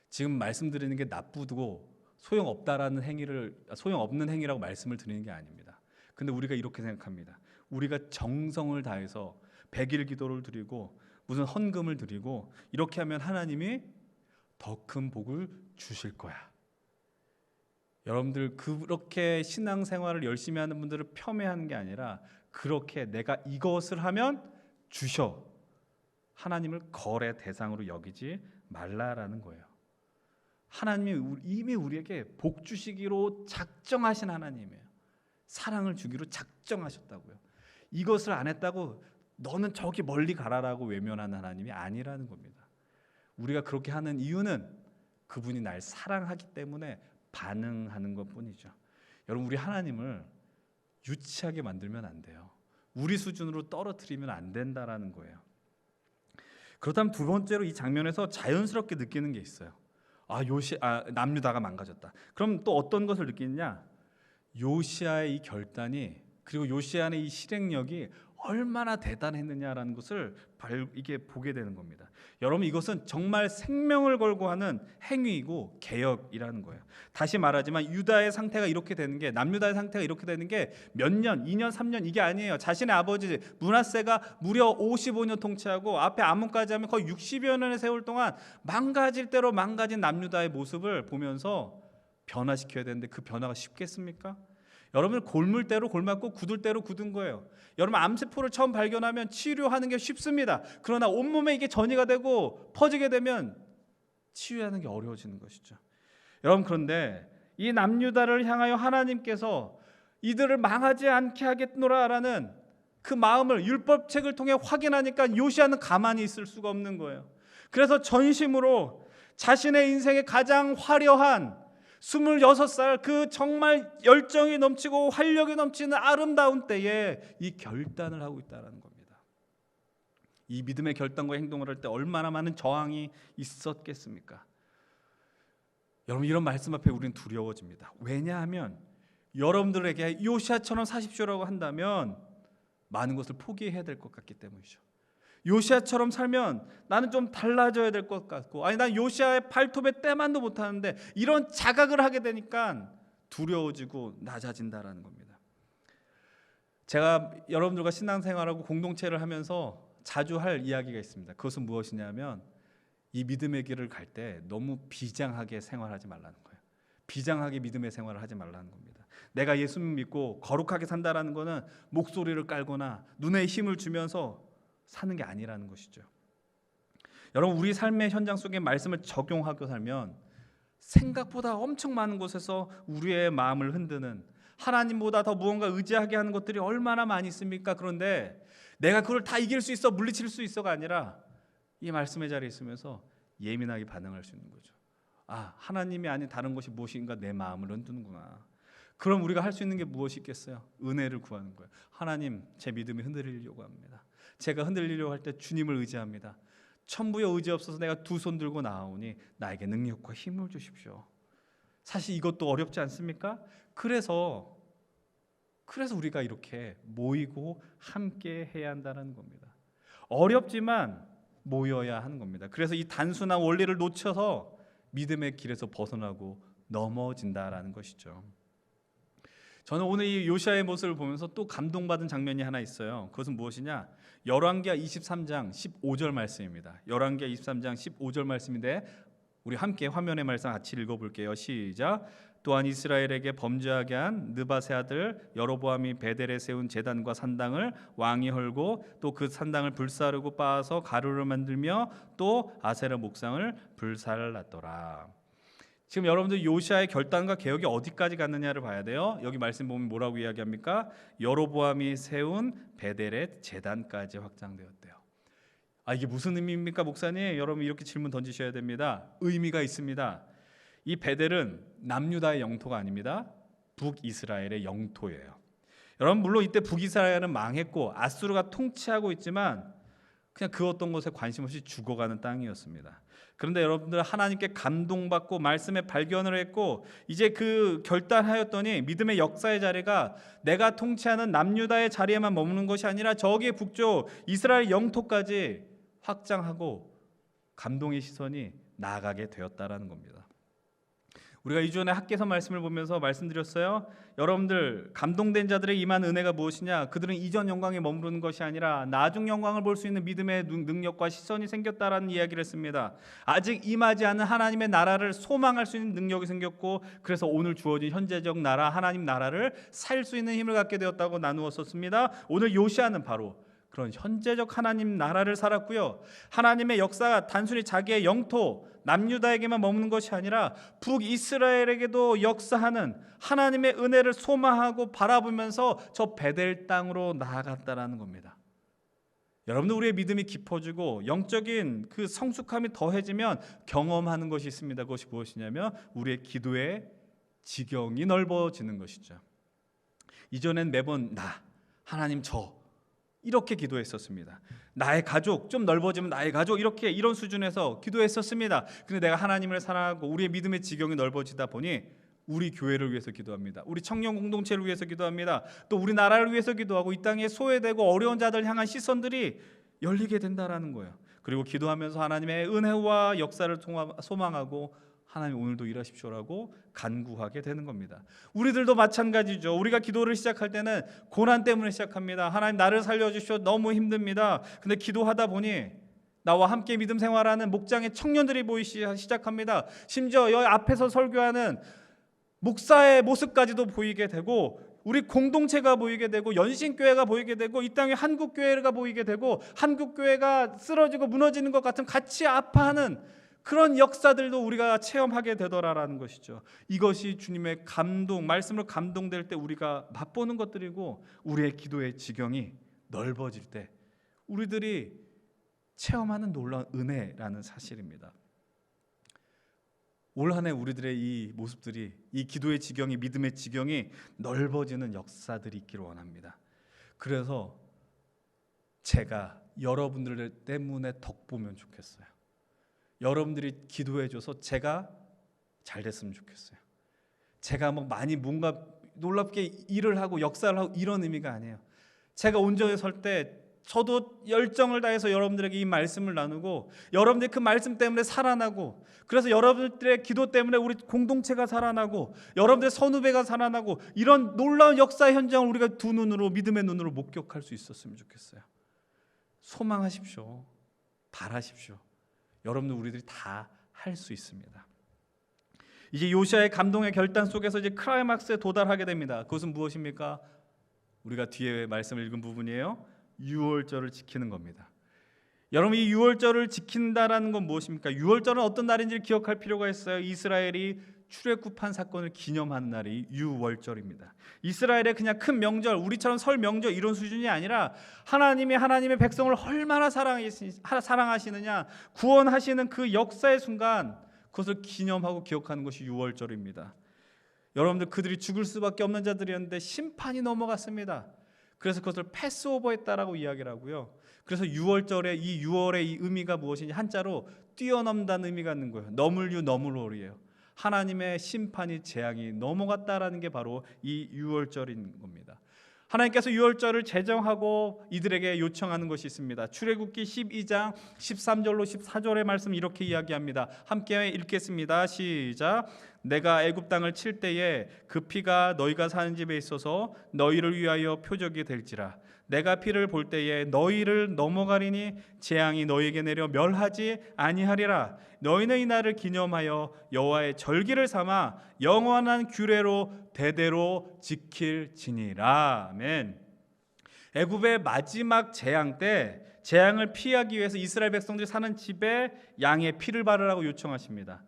지금 말씀드리는 게 나쁘고 소용없다라는 행위를 소용없는 행위라고 말씀을 드리는 게 아닙니다. 근데 우리가 이렇게 생각합니다. 우리가 정성을 다해서 100일 기도를 드리고 무슨 헌금을 드리고 이렇게 하면 하나님이 더 큰 복을 주실 거야. 여러분들 그렇게 신앙생활을 열심히 하는 분들을 폄훼하는 게 아니라 그렇게 내가 이것을 하면 주셔. 하나님을 거래 대상으로 여기지 말라라는 거예요. 하나님이 이미 우리에게 복 주시기로 작정하신 하나님이에요. 사랑을 주기로 작정하셨다고요. 이것을 안 했다고 너는 저기 멀리 가라라고 외면하는 하나님이 아니라는 겁니다. 우리가 그렇게 하는 이유는 그분이 날 사랑하기 때문에 반응하는 것뿐이죠. 여러분, 우리 하나님을 유치하게 만들면 안 돼요. 우리 수준으로 떨어뜨리면 안 된다라는 거예요. 그렇다면 두 번째로 이 장면에서 자연스럽게 느끼는 게 있어요. 남유다가 망가졌다. 그럼 또 어떤 것을 느끼느냐? 요시아의 이 결단이, 그리고 요시아의 이 실행력이 얼마나 대단했느냐라는 것을 이게 보게 되는 겁니다. 여러분, 이것은 정말 생명을 걸고 하는 행위이고 개혁이라는 거예요. 다시 말하지만 유다의 상태가 이렇게 되는 게, 남유다의 상태가 이렇게 되는 게 몇 년, 2년, 3년 이게 아니에요. 자신의 아버지 므낫세가 무려 55년 통치하고 앞에 아몬까지 하면 거의 60여 년의 세월 동안 망가질 대로 망가진 남유다의 모습을 보면서 변화시켜야 되는데 그 변화가 쉽겠습니까? 여러분, 골물 대로 골맞고 굳을 대로 굳은 거예요. 여러분, 암세포를 처음 발견하면 치료하는 게 쉽습니다. 그러나 온몸에 이게 전이가 되고 퍼지게 되면 치유하는 게 어려워지는 것이죠. 여러분, 그런데 이 남유다를 향하여 하나님께서 이들을 망하지 않게 하겠노라라는 그 마음을 율법책을 통해 확인하니까 요시아는 가만히 있을 수가 없는 거예요. 그래서 전심으로 자신의 인생의 가장 화려한 26살 그 정말 열정이 넘치고 활력이 넘치는 아름다운 때에 이 결단을 하고 있다는 겁니다. 이 믿음의 결단과 행동을 할 때 얼마나 많은 저항이 있었겠습니까? 여러분, 이런 말씀 앞에 우리는 두려워집니다. 왜냐하면 여러분들에게 요시아처럼 사십시오라고 한다면 많은 것을 포기해야 될 것 같기 때문이죠. 요시아처럼 살면 나는 좀 달라져야 될 것 같고, 난 요시아의 발톱에 때만도 못하는데, 이런 자각을 하게 되니까 두려워지고 낮아진다라는 겁니다. 제가 여러분들과 신앙생활하고 공동체를 하면서 자주 할 이야기가 있습니다. 그것은 무엇이냐면 이 믿음의 길을 갈 때 너무 비장하게 생활하지 말라는 거예요. 비장하게 믿음의 생활을 하지 말라는 겁니다. 내가 예수님 믿고 거룩하게 산다라는 것은 목소리를 깔거나 눈에 힘을 주면서 사는 게 아니라는 것이죠. 여러분, 우리 삶의 현장 속에 말씀을 적용하고 살면 생각보다 엄청 많은 곳에서 우리의 마음을 흔드는, 하나님보다 더 무언가 의지하게 하는 것들이 얼마나 많이 있습니까? 그런데 내가 그걸 다 이길 수 있어, 물리칠 수 있어가 아니라 이 말씀의 자리에 있으면서 예민하게 반응할 수 있는 거죠. 하나님이 아닌 다른 것이 무엇인가 내 마음을 흔드는구나. 그럼 우리가 할 수 있는 게 무엇이 있겠어요? 은혜를 구하는 거예요. 하나님, 제 믿음이 흔들리려고 합니다. 제가 흔들리려고 할 때 주님을 의지합니다. 천부여 의지 없어서 내가 두 손 들고 나아오니 나에게 능력과 힘을 주십시오. 사실 이것도 어렵지 않습니까? 그래서 우리가 이렇게 모이고 함께 해야 한다는 겁니다. 어렵지만 모여야 하는 겁니다. 그래서 이 단순한 원리를 놓쳐서 믿음의 길에서 벗어나고 넘어진다라는 것이죠. 저는 오늘 이 요시아의 모습을 보면서 또 감동받은 장면이 하나 있어요. 그것은 무엇이냐? 열왕기하 23장 15절 말씀입니다. 열왕기하 23장 15절 말씀인데 우리 함께 화면의 말씀 같이 읽어볼게요. 시작. 또한 이스라엘에게 범죄하게 한 느밧의 아들 여로보암이 베델에 세운 제단과 산당을 왕이 헐고 또 그 산당을 불사르고 빻아서 가루를 만들며 또 아세라 목상을 불살랐더라. 지금 여러분들 요시아의 결단과 개혁이 어디까지 갔느냐를 봐야 돼요. 여기 말씀 보면 뭐라고 이야기합니까? 여로보암이 세운 베델의 제단까지 확장되었대요. 이게 무슨 의미입니까, 목사님? 여러분 이렇게 질문 던지셔야 됩니다. 의미가 있습니다. 이 베델은 남유다의 영토가 아닙니다. 북이스라엘의 영토예요. 여러분, 물론 이때 북이스라엘은 망했고 아수르가 통치하고 있지만 그냥 그 어떤 것에 관심 없이 죽어가는 땅이었습니다. 그런데 여러분들, 하나님께 감동받고 말씀에 발견을 했고 이제 그 결단하였더니 믿음의 역사의 자리가 내가 통치하는 남유다의 자리에만 머무는 것이 아니라 저기 북쪽 이스라엘 영토까지 확장하고 감동의 시선이 나아가게 되었다라는 겁니다. 우리가 이전에 학개서 말씀을 보면서 말씀드렸어요. 여러분들, 감동된 자들의 임한 은혜가 무엇이냐? 그들은 이전 영광에 머무르는 것이 아니라 나중 영광을 볼 수 있는 믿음의 능력과 시선이 생겼다라는 이야기를 했습니다. 아직 임하지 않은 하나님의 나라를 소망할 수 있는 능력이 생겼고, 그래서 오늘 주어진 현재적 나라, 하나님 나라를 살 수 있는 힘을 갖게 되었다고 나누었었습니다. 오늘 요시아는 바로 그런 현재적 하나님 나라를 살았고요. 하나님의 역사가 단순히 자기의 영토 남유다에게만 머무는 것이 아니라 북이스라엘에게도 역사하는 하나님의 은혜를 소망하고 바라보면서 저 베델 땅으로 나아갔다라는 겁니다. 여러분들, 우리의 믿음이 깊어지고 영적인 그 성숙함이 더해지면 경험하는 것이 있습니다. 그것이 무엇이냐면 우리의 기도의 지경이 넓어지는 것이죠. 이전엔 매번 나, 하나님 저 이렇게 기도했었습니다. 나의 가족 좀 넓어지면 나의 가족 이런 수준에서 기도했었습니다. 근데 내가 하나님을 사랑하고 우리의 믿음의 지경이 넓어지다 보니 우리 교회를 위해서 기도합니다. 우리 청년 공동체를 위해서 기도합니다. 또 우리 나라를 위해서 기도하고 이 땅에 소외되고 어려운 자들 향한 시선들이 열리게 된다라는 거예요. 그리고 기도하면서 하나님의 은혜와 역사를 소망하고 하나님 오늘도 일하십시오라고 간구하게 되는 겁니다. 우리들도 마찬가지죠. 우리가 기도를 시작할 때는 고난 때문에 시작합니다. 하나님 나를 살려주십시오. 너무 힘듭니다. 근데 기도하다 보니 나와 함께 믿음 생활하는 목장의 청년들이 보이기 시작합니다. 심지어 여기 앞에서 설교하는 목사의 모습까지도 보이게 되고 우리 공동체가 보이게 되고 연신교회가 보이게 되고 이 땅에 한국교회가 보이게 되고 한국교회가 쓰러지고 무너지는 것 같은 같이 아파하는 그런 역사들도 우리가 체험하게 되더라라는 것이죠. 이것이 주님의 감동, 말씀으로 감동될 때 우리가 맛보는 것들이고 우리의 기도의 지경이 넓어질 때 우리들이 체험하는 놀라운 은혜라는 사실입니다. 올 한 해 우리들의 이 모습들이, 이 기도의 지경이, 믿음의 지경이 넓어지는 역사들이 있기를 원합니다. 그래서 제가 여러분들 때문에 덕보면 좋겠어요. 여러분들이 기도해줘서 제가 잘 됐으면 좋겠어요. 제가 뭐 많이 뭔가 놀랍게 일을 하고 역사를 하고 이런 의미가 아니에요. 제가 온전히 설 때 저도 열정을 다해서 여러분들에게 이 말씀을 나누고 여러분들이 그 말씀 때문에 살아나고, 그래서 여러분들의 기도 때문에 우리 공동체가 살아나고 여러분들의 선후배가 살아나고 이런 놀라운 역사 현장을 우리가 두 눈으로, 믿음의 눈으로 목격할 수 있었으면 좋겠어요. 소망하십시오. 바라십시오. 여러분들, 우리들이 다 할 수 있습니다. 이제 요시아의 감동의 결단 속에서 이제 클라이막스에 도달하게 됩니다. 그것은 무엇입니까? 우리가 뒤에 말씀을 읽은 부분이에요. 유월절을 지키는 겁니다. 여러분, 이 유월절을 지킨다라는 건 무엇입니까? 유월절은 어떤 날인지를 기억할 필요가 있어요. 이스라엘이 출애굽한 사건을 기념하는 날이 유월절입니다. 이스라엘의 그냥 큰 명절, 우리처럼 설 명절 이런 수준이 아니라 하나님의 백성을 얼마나 사랑하시느냐, 구원하시는 그 역사의 순간, 그것을 기념하고 기억하는 것이 유월절입니다. 여러분들, 그들이 죽을 수밖에 없는 자들이었는데 심판이 넘어갔습니다. 그래서 그것을 패스오버했다라고 이야기를 하고요. 그래서 유월절의 이 유월의 이 의미가 무엇이냐, 한자로 뛰어넘다는 의미가 있는 거예요. 너물오리예요. 하나님의 심판이, 재앙이 넘어갔다라는 게 바로 이 유월절인 겁니다. 하나님께서 유월절을 제정하고 이들에게 요청하는 것이 있습니다. 출애굽기 12장 13절로 14절의 말씀 이렇게 이야기합니다. 함께 읽겠습니다. 시작. 내가 애굽 땅을 칠 때에 그 피가 너희가 사는 집에 있어서 너희를 위하여 표적이 될지라. 내가 피를 볼 때에 너희를 넘어가리니 재앙이 너희에게 내려 멸하지 아니하리라. 너희는 이 날을 기념하여 여호와의 절기를 삼아 영원한 규례로 대대로 지킬지니라. 아멘. 애굽의 마지막 재앙 때 재앙을 피하기 위해서 이스라엘 백성들이 사는 집에 양의 피를 바르라고 요청하십니다.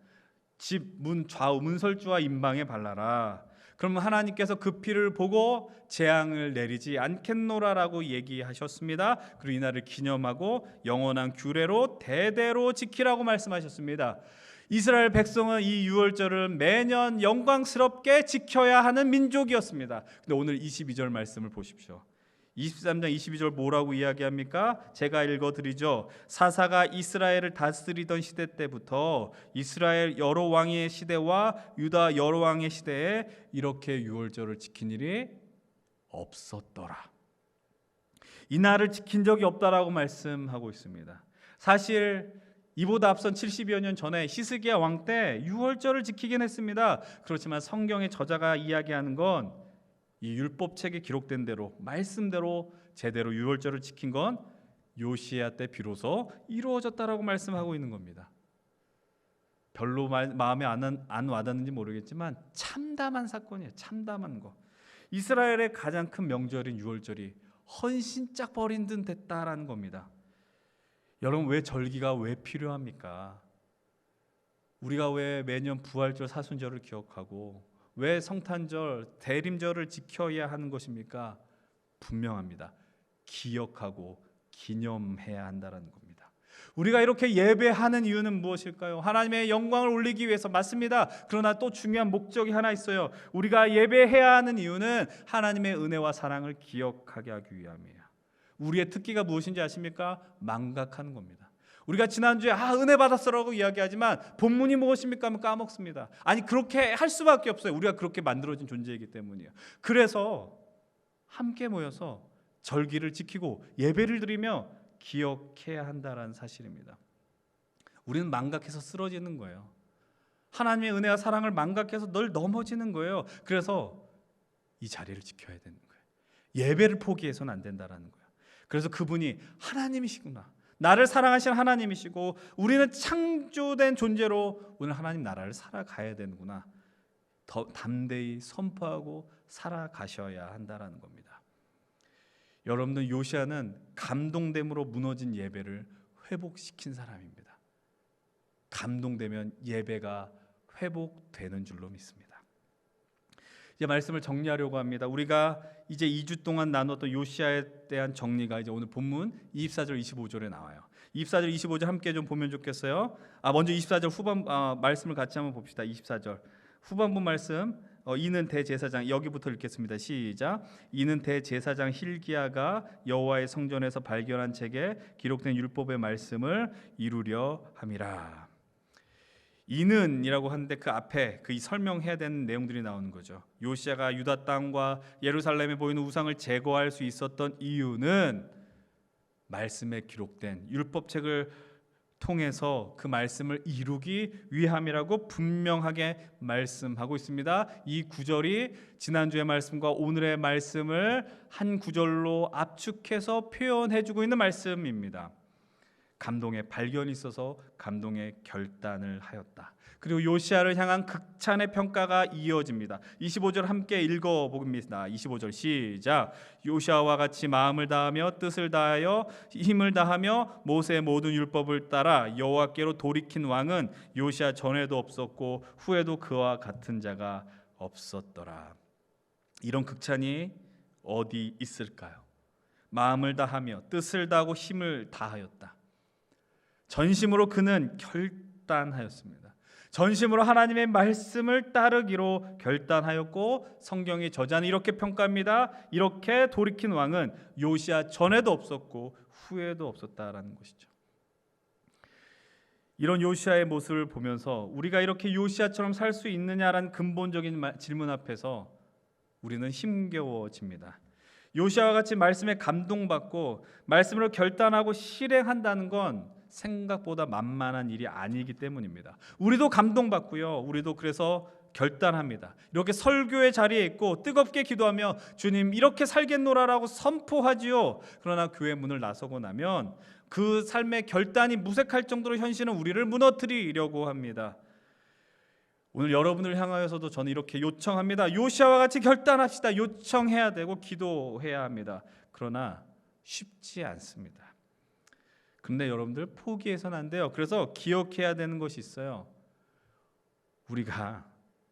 집 문 좌우 문설주와 임방에 발라라. 그러면 하나님께서 그 피를 보고 재앙을 내리지 않겠노라라고 얘기하셨습니다. 그리고 이날을 기념하고 영원한 규례로 대대로 지키라고 말씀하셨습니다. 이스라엘 백성은 이 유월절을 매년 영광스럽게 지켜야 하는 민족이었습니다. 근데 오늘 22절 말씀을 보십시오. 23장 22절 뭐라고 이야기합니까? 제가 읽어드리죠. 사사가 이스라엘을 다스리던 시대 때부터 이스라엘 여러 왕의 시대와 유다 여러 왕의 시대에 이렇게 유월절을 지킨 일이 없었더라. 이 날을 지킨 적이 없다라고 말씀하고 있습니다. 사실 이보다 앞선 70여 년 전에 히스기야 왕 때 유월절을 지키긴 했습니다. 그렇지만 성경의 저자가 이야기하는 건 이 율법책에 기록된 대로 말씀대로 제대로 유월절을 지킨 건 요시야 때 비로소 이루어졌다라고 말씀하고 있는 겁니다. 별로 마음에 안 와닿는지 모르겠지만 참담한 사건이에요. 참담한 거. 이스라엘의 가장 큰 명절인 유월절이 헌신짝 버린 듯 됐다라는 겁니다. 여러분, 왜 절기가 왜 필요합니까? 우리가 왜 매년 부활절, 사순절을 기억하고 왜 성탄절, 대림절을 지켜야 하는 것입니까? 분명합니다. 기억하고 기념해야 한다는 겁니다. 우리가 이렇게 예배하는 이유는 무엇일까요? 하나님의 영광을 올리기 위해서 맞습니다. 그러나 또 중요한 목적이 하나 있어요. 우리가 예배해야 하는 이유는 하나님의 은혜와 사랑을 기억하게 하기 위함이에요. 우리의 특기가 무엇인지 아십니까? 망각하는 겁니다. 우리가 지난주에 은혜 받았어라고 이야기하지만 본문이 무엇입니까 하면 까먹습니다. 아니, 그렇게 할 수밖에 없어요. 우리가 그렇게 만들어진 존재이기 때문이에요. 그래서 함께 모여서 절기를 지키고 예배를 드리며 기억해야 한다는 사실입니다. 우리는 망각해서 쓰러지는 거예요. 하나님의 은혜와 사랑을 망각해서 늘 넘어지는 거예요. 그래서 이 자리를 지켜야 되는 거예요. 예배를 포기해서는 안 된다는 거예요. 그래서 그분이 하나님이시구나, 나를 사랑하시는 하나님이시고 우리는 창조된 존재로 오늘 하나님 나라를 살아가야 되는구나, 더 담대히 선포하고 살아가셔야 한다는 겁니다. 여러분들, 요시아는 감동됨으로 무너진 예배를 회복시킨 사람입니다. 감동되면 예배가 회복되는 줄로 믿습니다. 이제 말씀을 정리하려고 합니다. 우리가 이제 2주 동안 나눴던 요시아에 대한 정리가 이제 오늘 본문 24절 25절에 나와요. 24절 25절 함께 좀 보면 좋겠어요. 먼저 24절 후반 말씀을 같이 한번 봅시다. 24절 후반부 말씀, 이는 대제사장, 여기부터 읽겠습니다. 시작. 이는 대제사장 힐기야가 여호와의 성전에서 발견한 책에 기록된 율법의 말씀을 이루려 함이라. 이는이라고 하는데 그 앞에 그 설명해야 되는 내용들이 나오는 거죠. 요시아가 유다 땅과 예루살렘에 보이는 우상을 제거할 수 있었던 이유는 말씀에 기록된 율법책을 통해서 그 말씀을 이루기 위함이라고 분명하게 말씀하고 있습니다. 이 구절이 지난주의 말씀과 오늘의 말씀을 한 구절로 압축해서 표현해주고 있는 말씀입니다. 감동의 발견이 있어서 감동의 결단을 하였다. 그리고 요시아를 향한 극찬의 평가가 이어집니다. 25절 함께 읽어봅니다. 25절 시작. 요시아와 같이 마음을 다하며 뜻을 다하여 힘을 다하며 모세의 모든 율법을 따라 여호와께로 돌이킨 왕은 요시아 전에도 없었고 후에도 그와 같은 자가 없었더라. 이런 극찬이 어디 있을까요? 마음을 다하며 뜻을 다하고 힘을 다하였다. 전심으로 그는 결단하였습니다. 전심으로 하나님의 말씀을 따르기로 결단하였고, 성경의 저자는 이렇게 평가합니다. 이렇게 돌이킨 왕은 요시아 전에도 없었고 후에도 없었다라는 것이죠. 이런 요시아의 모습을 보면서 우리가 이렇게 요시아처럼 살 수 있느냐라는 근본적인 질문 앞에서 우리는 힘겨워집니다. 요시아와 같이 말씀에 감동받고 말씀으로 결단하고 실행한다는 건 생각보다 만만한 일이 아니기 때문입니다. 우리도 감동받고요. 우리도 그래서 결단합니다. 이렇게 설교의 자리에 있고 뜨겁게 기도하며 주님 이렇게 살겠노라라고 선포하지요. 그러나 교회 문을 나서고 나면 그 삶의 결단이 무색할 정도로 현실은 우리를 무너뜨리려고 합니다. 오늘 여러분을 향하여서도 저는 이렇게 요청합니다. 요시아와 같이 결단합시다. 요청해야 되고 기도해야 합니다. 그러나 쉽지 않습니다. 근데 여러분들 포기해서는 안 돼요. 그래서 기억해야 되는 것이 있어요. 우리가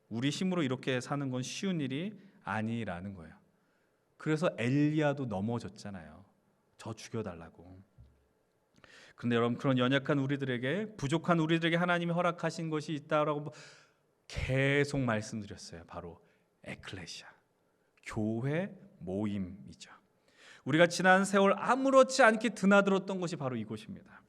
우리 힘으로 이렇게 사는 건 쉬운 일이 아니라는 거예요. 그래서 엘리야도 넘어졌잖아요. 저 죽여달라고. 그런데 여러분, 그런 연약한 우리들에게, 부족한 우리들에게 하나님이 허락하신 것이 있다라고 계속 말씀드렸어요. 바로 에클레시아, 교회 모임이죠. 우리가 지난 세월 아무렇지 않게 드나들었던 곳이 바로 이곳입니다.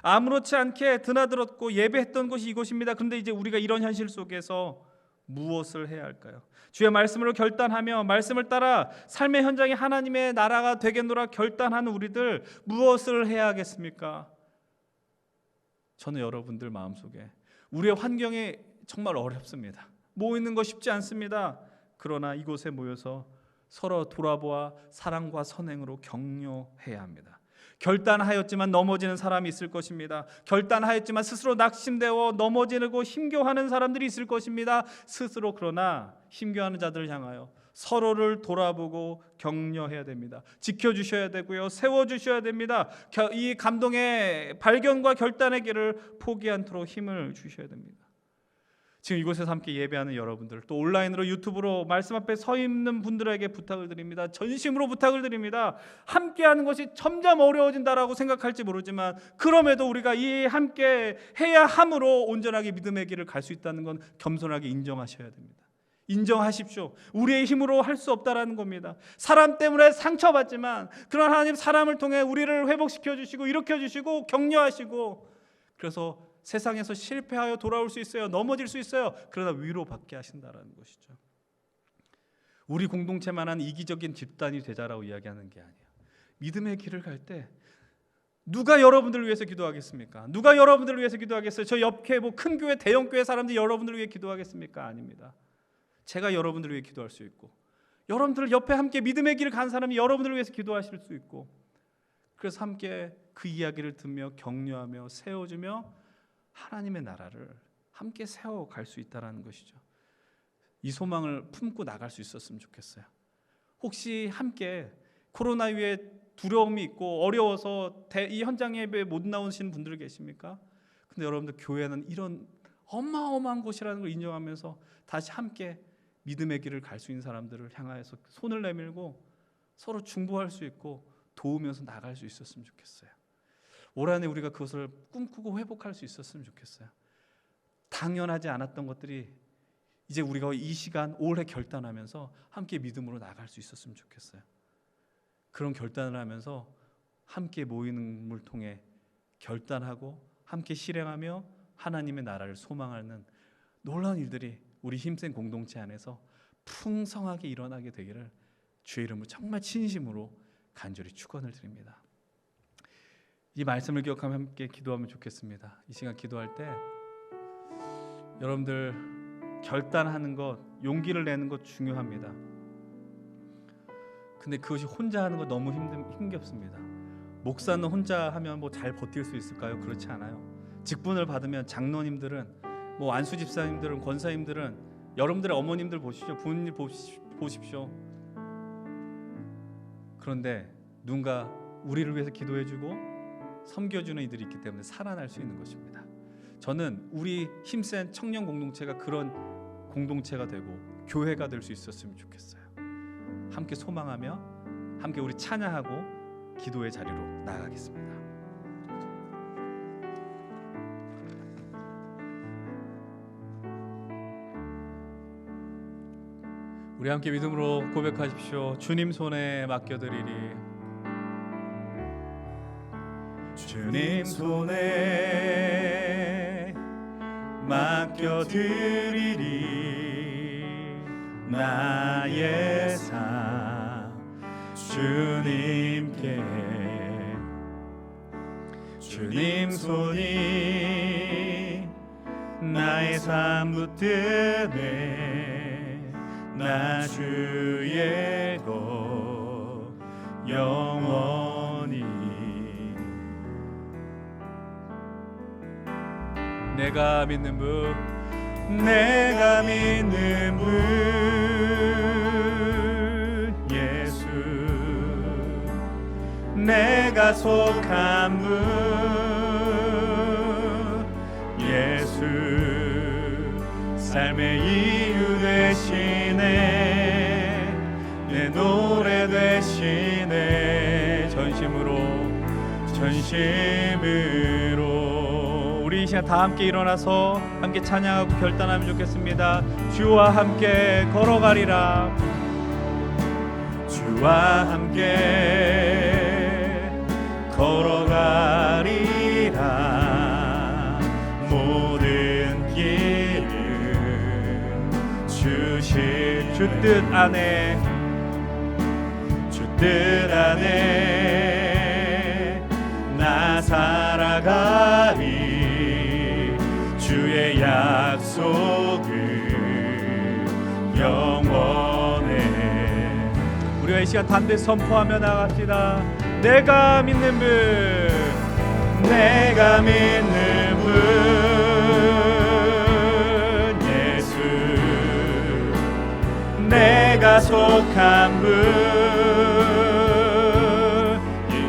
아무렇지 않게 드나들었고 예배했던 곳이 이곳입니다. 그런데 이제 우리가 이런 현실 속에서 무엇을 해야 할까요? 주의 말씀으로 결단하며 말씀을 따라 삶의 현장이 하나님의 나라가 되겠노라 결단하는 우리들, 무엇을 해야 하겠습니까? 저는 여러분들 마음속에 우리의 환경이 정말 어렵습니다. 모이는 거 쉽지 않습니다. 그러나 이곳에 모여서 서로 돌아보아 사랑과 선행으로 격려해야 합니다. 결단하였지만 넘어지는 사람이 있을 것입니다. 결단하였지만 스스로 낙심되어 넘어지고 힘겨워하는 사람들이 있을 것입니다. 스스로 그러나 힘겨워하는 자들을 향하여 서로를 돌아보고 격려해야 됩니다. 지켜주셔야 되고요, 세워주셔야 됩니다. 이 감동의 발견과 결단의 길을 포기 않도록 힘을 주셔야 됩니다. 지금 이곳에서 함께 예배하는 여러분들, 또 온라인으로 유튜브로 말씀 앞에 서 있는 분들에게 부탁을 드립니다. 전심으로 부탁을 드립니다. 함께하는 것이 점점 어려워진다라고 생각할지 모르지만 그럼에도 우리가 이 함께 해야 함으로 온전하게 믿음의 길을 갈 수 있다는 건 겸손하게 인정하셔야 됩니다. 인정하십시오. 우리의 힘으로 할 수 없다라는 겁니다. 사람 때문에 상처받지만 그런 하나님 사람을 통해 우리를 회복시켜 주시고 일으켜 주시고 격려하시고, 그래서 세상에서 실패하여 돌아올 수 있어요. 넘어질 수 있어요. 그러나 위로받게 하신다라는 것이죠. 우리 공동체만한 이기적인 집단이 되자라고 이야기하는 게 아니에요. 믿음의 길을 갈 때 누가 여러분들을 위해서 기도하겠습니까? 누가 여러분들을 위해서 기도하겠어요? 저 옆에 큰 교회, 대형 교회 사람들이 여러분들을 위해 기도하겠습니까? 아닙니다. 제가 여러분들을 위해 기도할 수 있고, 여러분들 옆에 함께 믿음의 길을 간 사람이 여러분들을 위해서 기도하실 수 있고, 그래서 함께 그 이야기를 듣며 격려하며 세워주며 하나님의 나라를 함께 세워갈 수 있다는 것이죠. 이 소망을 품고 나갈 수 있었으면 좋겠어요. 혹시 함께 코로나 위에 두려움이 있고 어려워서 이 현장 예배에 못 나오시는 분들 계십니까? 근데 여러분들 교회는 이런 어마어마한 곳이라는 걸 인정하면서 다시 함께 믿음의 길을 갈 수 있는 사람들을 향하여서 손을 내밀고 서로 중보할 수 있고 도우면서 나갈 수 있었으면 좋겠어요. 올 한해 우리가 그것을 꿈꾸고 회복할 수 있었으면 좋겠어요. 당연하지 않았던 것들이 이제 우리가 이 시간 올해 결단하면서 함께 믿음으로 나갈 수 있었으면 좋겠어요. 그런 결단을 하면서 함께 모이는 걸 통해 결단하고 함께 실행하며 하나님의 나라를 소망하는 놀라운 일들이 우리 힘센 공동체 안에서 풍성하게 일어나게 되기를 주의 이름으로 정말 진심으로 간절히 축원을 드립니다. 이 말씀을 기억하며 함께 기도하면 좋겠습니다. 이 시간 기도할 때 여러분들 결단하는 것, 용기를 내는 것 중요합니다. 근데 그것이 혼자 하는 거 너무 힘겹습니다. 목사는 혼자 하면 뭐 잘 버틸 수 있을까요? 그렇지 않아요. 직분을 받으면 장로님들은 안수 집사님들은 권사님들은 여러분들의 어머님들 보십시오. 부모님 보십시오. 그런데 누군가 우리를 위해서 기도해주고 섬겨주는 이들이 있기 때문에 살아날 수 있는 것입니다. 저는 우리 힘센 청년 공동체가 그런 공동체가 되고 교회가 될 수 있었으면 좋겠어요. 함께 소망하며 함께 우리 찬양하고 기도의 자리로 나아가겠습니다. 우리 함께 믿음으로 고백하십시오. 주님 손에 맡겨드리리. 주님 손에 맡겨드리리. 나의 삶 주님께, 주님 손이 나의 삶 붙드네. 나 주의 것 영원히. 내가 믿는 분, 내가 믿는 분 예수, 내가 속한 분 예수, 삶의 이유 되시네. 내 노래 되시네. 전심으로 우리 이 시간 다 함께 일어나서 함께 찬양하고 결단하면 좋겠습니다. 주와 함께 걸어가리라. 주와 함께 걸어가리라. 모든 길을 주실 주 뜻 안에, 주 뜻 안에 나 살아가리. 약속은 영원해. 우리가 이 시간 담대 선포하며 나갑시다. 내가 믿는 분, 내가 믿는 분 예수, 내가 속한 분,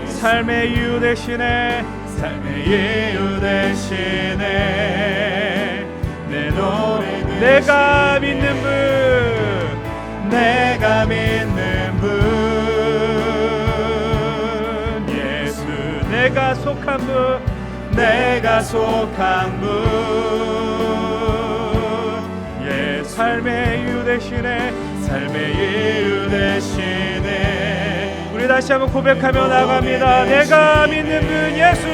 삶의 이유 대신에 삶의 이유 대신에 내 노래 대신에 내가 믿는 분, 내가 믿는 분 예수, 내가 속한 분, 내가 속한 분 예수, 삶의 이유 대신에 삶의 이유 대신에 우리 다시 한번 고백하며 나갑니다. 내가 믿는 분 예수,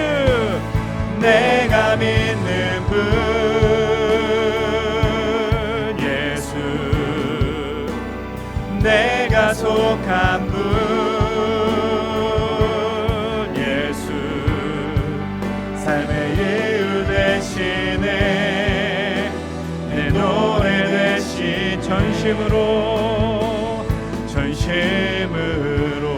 내가 믿는 분 예수, 내가 속한 분 예수, 삶의 이유 대신에 내 노래 대신 전심으로 전심으로.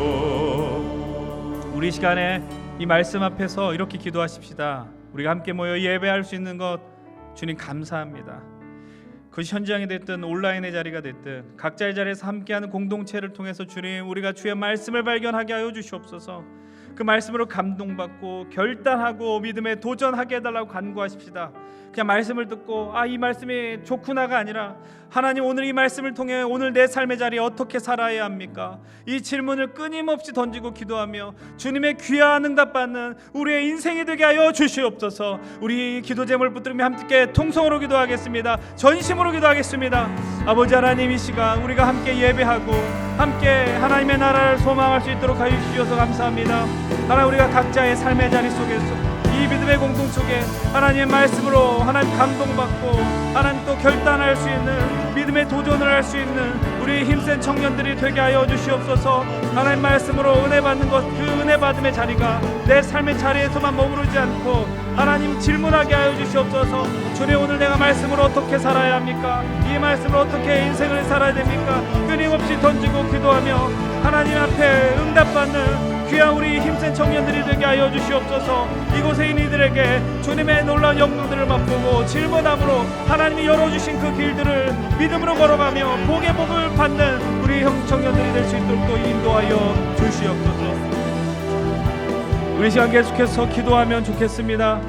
우리 시간에 이 말씀 앞에서 이렇게 기도하십시다. 우리가 함께 모여 예배할 수 있는 것 주님 감사합니다. 그것이 현장이 됐든 온라인의 자리가 됐든 각자의 자리에서 함께하는 공동체를 통해서 주님, 우리가 주의 말씀을 발견하게 하여 주시옵소서. 그 말씀으로 감동받고 결단하고 믿음에 도전하게 해달라고 간구하십시다. 그냥 말씀을 듣고 이 말씀이 좋구나가 아니라 하나님, 오늘 이 말씀을 통해 오늘 내 삶의 자리에 어떻게 살아야 합니까? 이 질문을 끊임없이 던지고 기도하며 주님의 귀한 응답받는 우리의 인생이 되게 하여 주시옵소서. 우리 기도 제목을 붙들며 함께 통성으로 기도하겠습니다. 전심으로 기도하겠습니다. 아버지 하나님, 이 시간 우리가 함께 예배하고 함께 하나님의 나라를 소망할 수 있도록 하여 주셔서 감사합니다. 하나님, 우리가 각자의 삶의 자리 속에서 이 믿음의 공동 속에 하나님의 말씀으로 하나님 감동받고 하나님 또 결단할 수 있는 믿음의 도전을 할 수 있는 우리 힘센 청년들이 되게 하여 주시옵소서. 하나님 말씀으로 은혜 받는 것, 그 은혜 받음의 자리가 내 삶의 자리에서만 머무르지 않고 하나님 질문하게 하여 주시옵소서. 주님, 오늘 내가 말씀으로 어떻게 살아야 합니까? 이 말씀으로 어떻게 인생을 살아야 됩니까? 끊임없이 던지고 기도하며 하나님 앞에 응답받는 귀한 우리 힘센 청년들이 되게 하여 주시옵소서. 이곳에 있는 이들에게 주님의 놀라운 영광들을 맛보고 질문함으로 하나님이 열어주신 그 길들을 믿음으로 걸어가며 복의 복을 받는 우리 형 청년들이 될 수 있도록 또 인도하여 주시옵소서. 우리 시간 계속해서 기도하면 좋겠습니다.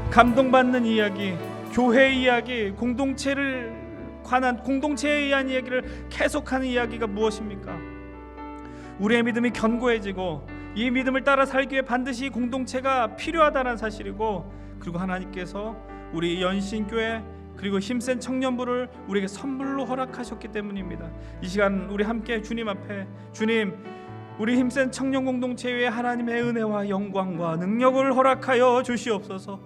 감동받는 이야기, 교회 이야기, 공동체를 관한 공동체에 의한 이야기를 계속하는 이야기가 무엇입니까? 우리의 믿음이 견고해지고 이 믿음을 따라 살기 위해 반드시 공동체가 필요하다는 사실이고, 그리고 하나님께서 우리 연신교회 그리고 힘센 청년부를 우리에게 선물로 허락하셨기 때문입니다. 이 시간 우리 함께 주님 앞에, 주님, 우리 힘센 청년 공동체 위에 하나님의 은혜와 영광과 능력을 허락하여 주시옵소서.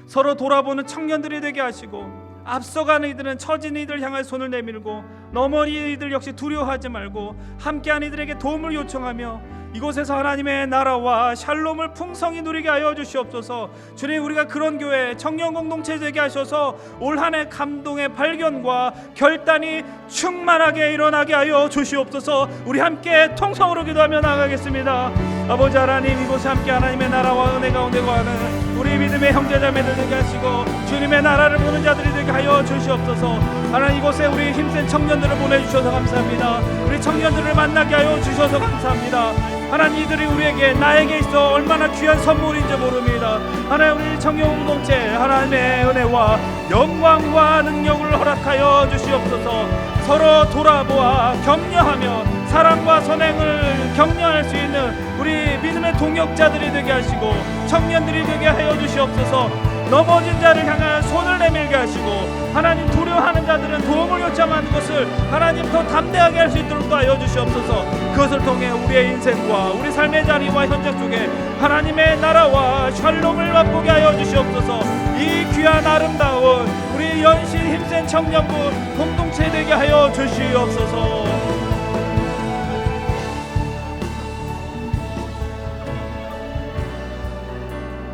서로 돌아보는 청년들이 되게 하시고 앞서가는 이들은 처진 이들 향해 손을 내밀고 너머리 이들 역시 두려워하지 말고 함께한 이들에게 도움을 요청하며 이곳에서 하나님의 나라와 샬롬을 풍성히 누리게 하여 주시옵소서. 주님, 우리가 그런 교회 청년 공동체 되게 하셔서 올 한 해 감동의 발견과 결단이 충만하게 일어나게 하여 주시옵소서. 우리 함께 통성으로 기도하며 나가겠습니다. 아버지 하나님, 이곳에 함께 하나님의 나라와 은혜 가운데 거하는 우리 믿음의 형제자매들 되게 하시고 주님의 나라를 보는 자들이 되게 하여 주시옵소서. 하나님, 이곳에 우리 힘센 청년들을 보내주셔서 감사합니다. 우리 청년들을 만나게 하여 주셔서 감사합니다. 하나님, 이들이 우리에게 나에게 있어 얼마나 귀한 선물인지 모릅니다. 하나님, 우리 청년 공동체 하나님의 은혜와 영광과 능력을 허락하여 주시옵소서. 서로 돌아보아 격려하며 사랑과 선행을 격려할 수 있는 우리 믿음의 동역자들이 되게 하시고 청년들이 되게 하여 주시옵소서. 넘어진 자를 향한 손을 내밀게 하시고 하나님, 두려워하는 자들은 도움을 요청하는 것을 하나님 더 담대하게 할 수 있도록 또 하여 주시옵소서. 그것을 통해 우리의 인생과 우리 삶의 자리와 현장 속에 하나님의 나라와 샬롬을 맛보게 하여 주시옵소서. 이 귀한 아름다운 우리 연신 힘센 청년부 공동체 되게 하여 주시옵소서.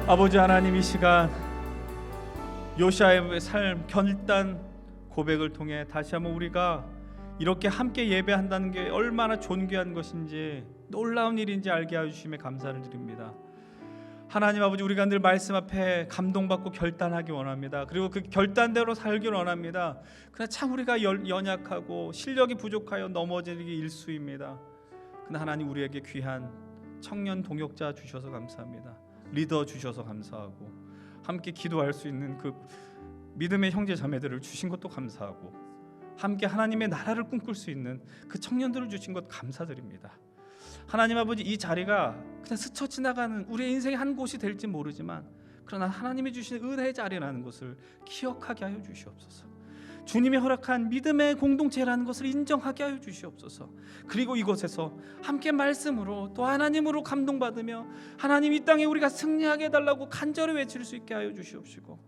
아버지 하나님, 이 시간 요시아의 삶, 결단, 고백을 통해 다시 한번 우리가 이렇게 함께 예배한다는 게 얼마나 존귀한 것인지 놀라운 일인지 알게 해주심에 감사를 드립니다. 하나님 아버지, 우리가 늘 말씀 앞에 감동받고 결단하기 원합니다. 그리고 그 결단대로 살기를 원합니다. 그러나 참 우리가 연약하고 실력이 부족하여 넘어지기 일수입니다. 그러나 하나님, 우리에게 귀한 청년 동역자 주셔서 감사합니다. 리더 주셔서 감사하고 함께 기도할 수 있는 그 믿음의 형제 자매들을 주신 것도 감사하고 함께 하나님의 나라를 꿈꿀 수 있는 그 청년들을 주신 것 감사드립니다. 하나님 아버지, 이 자리가 그냥 스쳐 지나가는 우리의 인생의 한 곳이 될지 모르지만 그러나 하나님이 주신 은혜의 자리라는 것을 기억하게 하여 주시옵소서. 주님이 허락한 믿음의 공동체라는 것을 인정하게 하여 주시옵소서. 그리고 이곳에서 함께 말씀으로 또 하나님으로 감동받으며 하나님, 이 땅에 우리가 승리하게 해달라고 간절히 외칠 수 있게 하여 주시옵시고,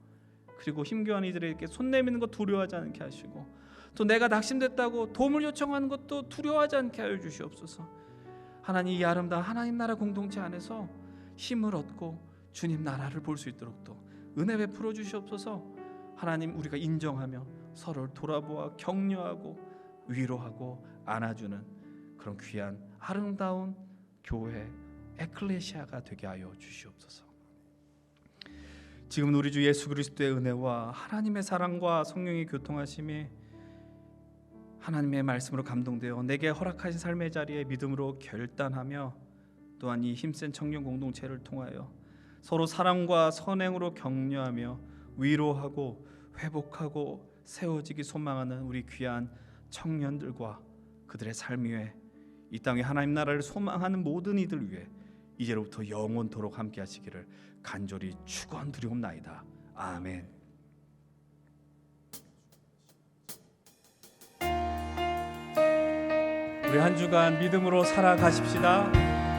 그리고 힘겨운 이들에게 손 내미는 것 두려워하지 않게 하시고, 또 내가 낙심됐다고 도움을 요청하는 것도 두려워하지 않게 하여 주시옵소서. 하나님, 이 아름다운 하나님 나라 공동체 안에서 힘을 얻고 주님 나라를 볼 수 있도록 또 은혜 베풀어 주시옵소서. 하나님, 우리가 인정하며 서로를 돌아보아 격려하고 위로하고 안아주는 그런 귀한 아름다운 교회 에클레시아가 되게 하여 주시옵소서. 지금 우리 주 예수 그리스도의 은혜와 하나님의 사랑과 성령의 교통하심이 하나님의 말씀으로 감동되어 내게 허락하신 삶의 자리에 믿음으로 결단하며, 또한 이 힘센 청년 공동체를 통하여 서로 사랑과 선행으로 격려하며 위로하고 회복하고 세워지기 소망하는 우리 귀한 청년들과 그들의 삶 위에 이 땅에 하나님 나라를 소망하는 모든 이들 위해 이제로부터 영원토록 함께 하시기를 간절히 축원드리옵나이다. 아멘. 우리 한 주간 믿음으로 살아가십시다.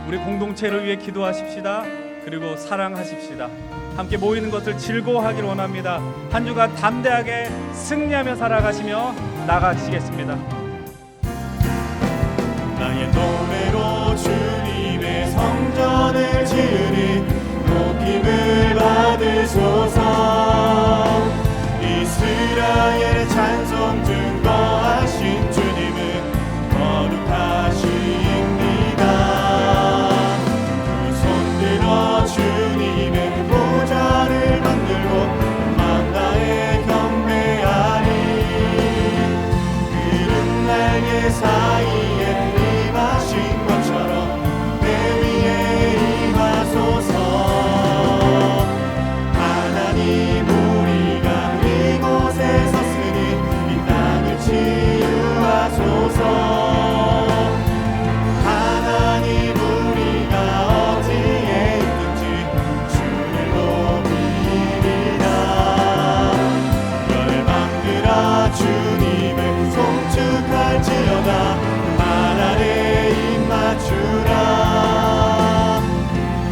우리 공동체를 위해 기도하십시다. 그리고 사랑하십시다. 함께 모이는 것을 즐거워하기를 원합니다. 한 주간 담대하게 승리하며 살아가시며 나가시겠습니다. 나의 노래로 주님의 성전을 지으리. 높임을 받으소서. 이스라엘의 찬송 증거하신 주님은 거룩하십니다. 두 손 들어 주님의 보좌를 만들고 맘 다해 경배하리. 그른 날개 사이에 임하신 것처럼 내 위에 임하소서. 하나님, 우리가 이곳에 섰으니 이 땅을 치유하소서. 하나님, 우리가 어디에 있든지 주를 높이리라. 열방들아, 주님을 송축할지어다. 발 아래 입 맞추라.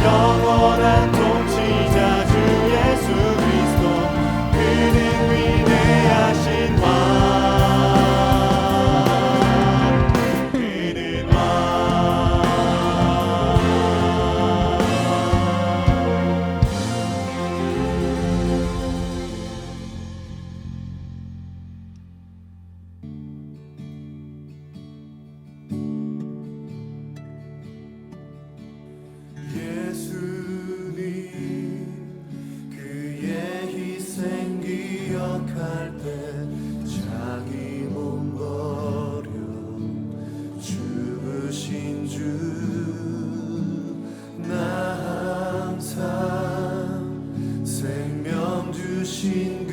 영원한 통치자 주 예수 그리스도, 그는 위대하신 왕, 그는 왕. 예수님, 그의 희생 기억할 때 자기 몸 버려 죽으신 주, 나 항상 생명 주신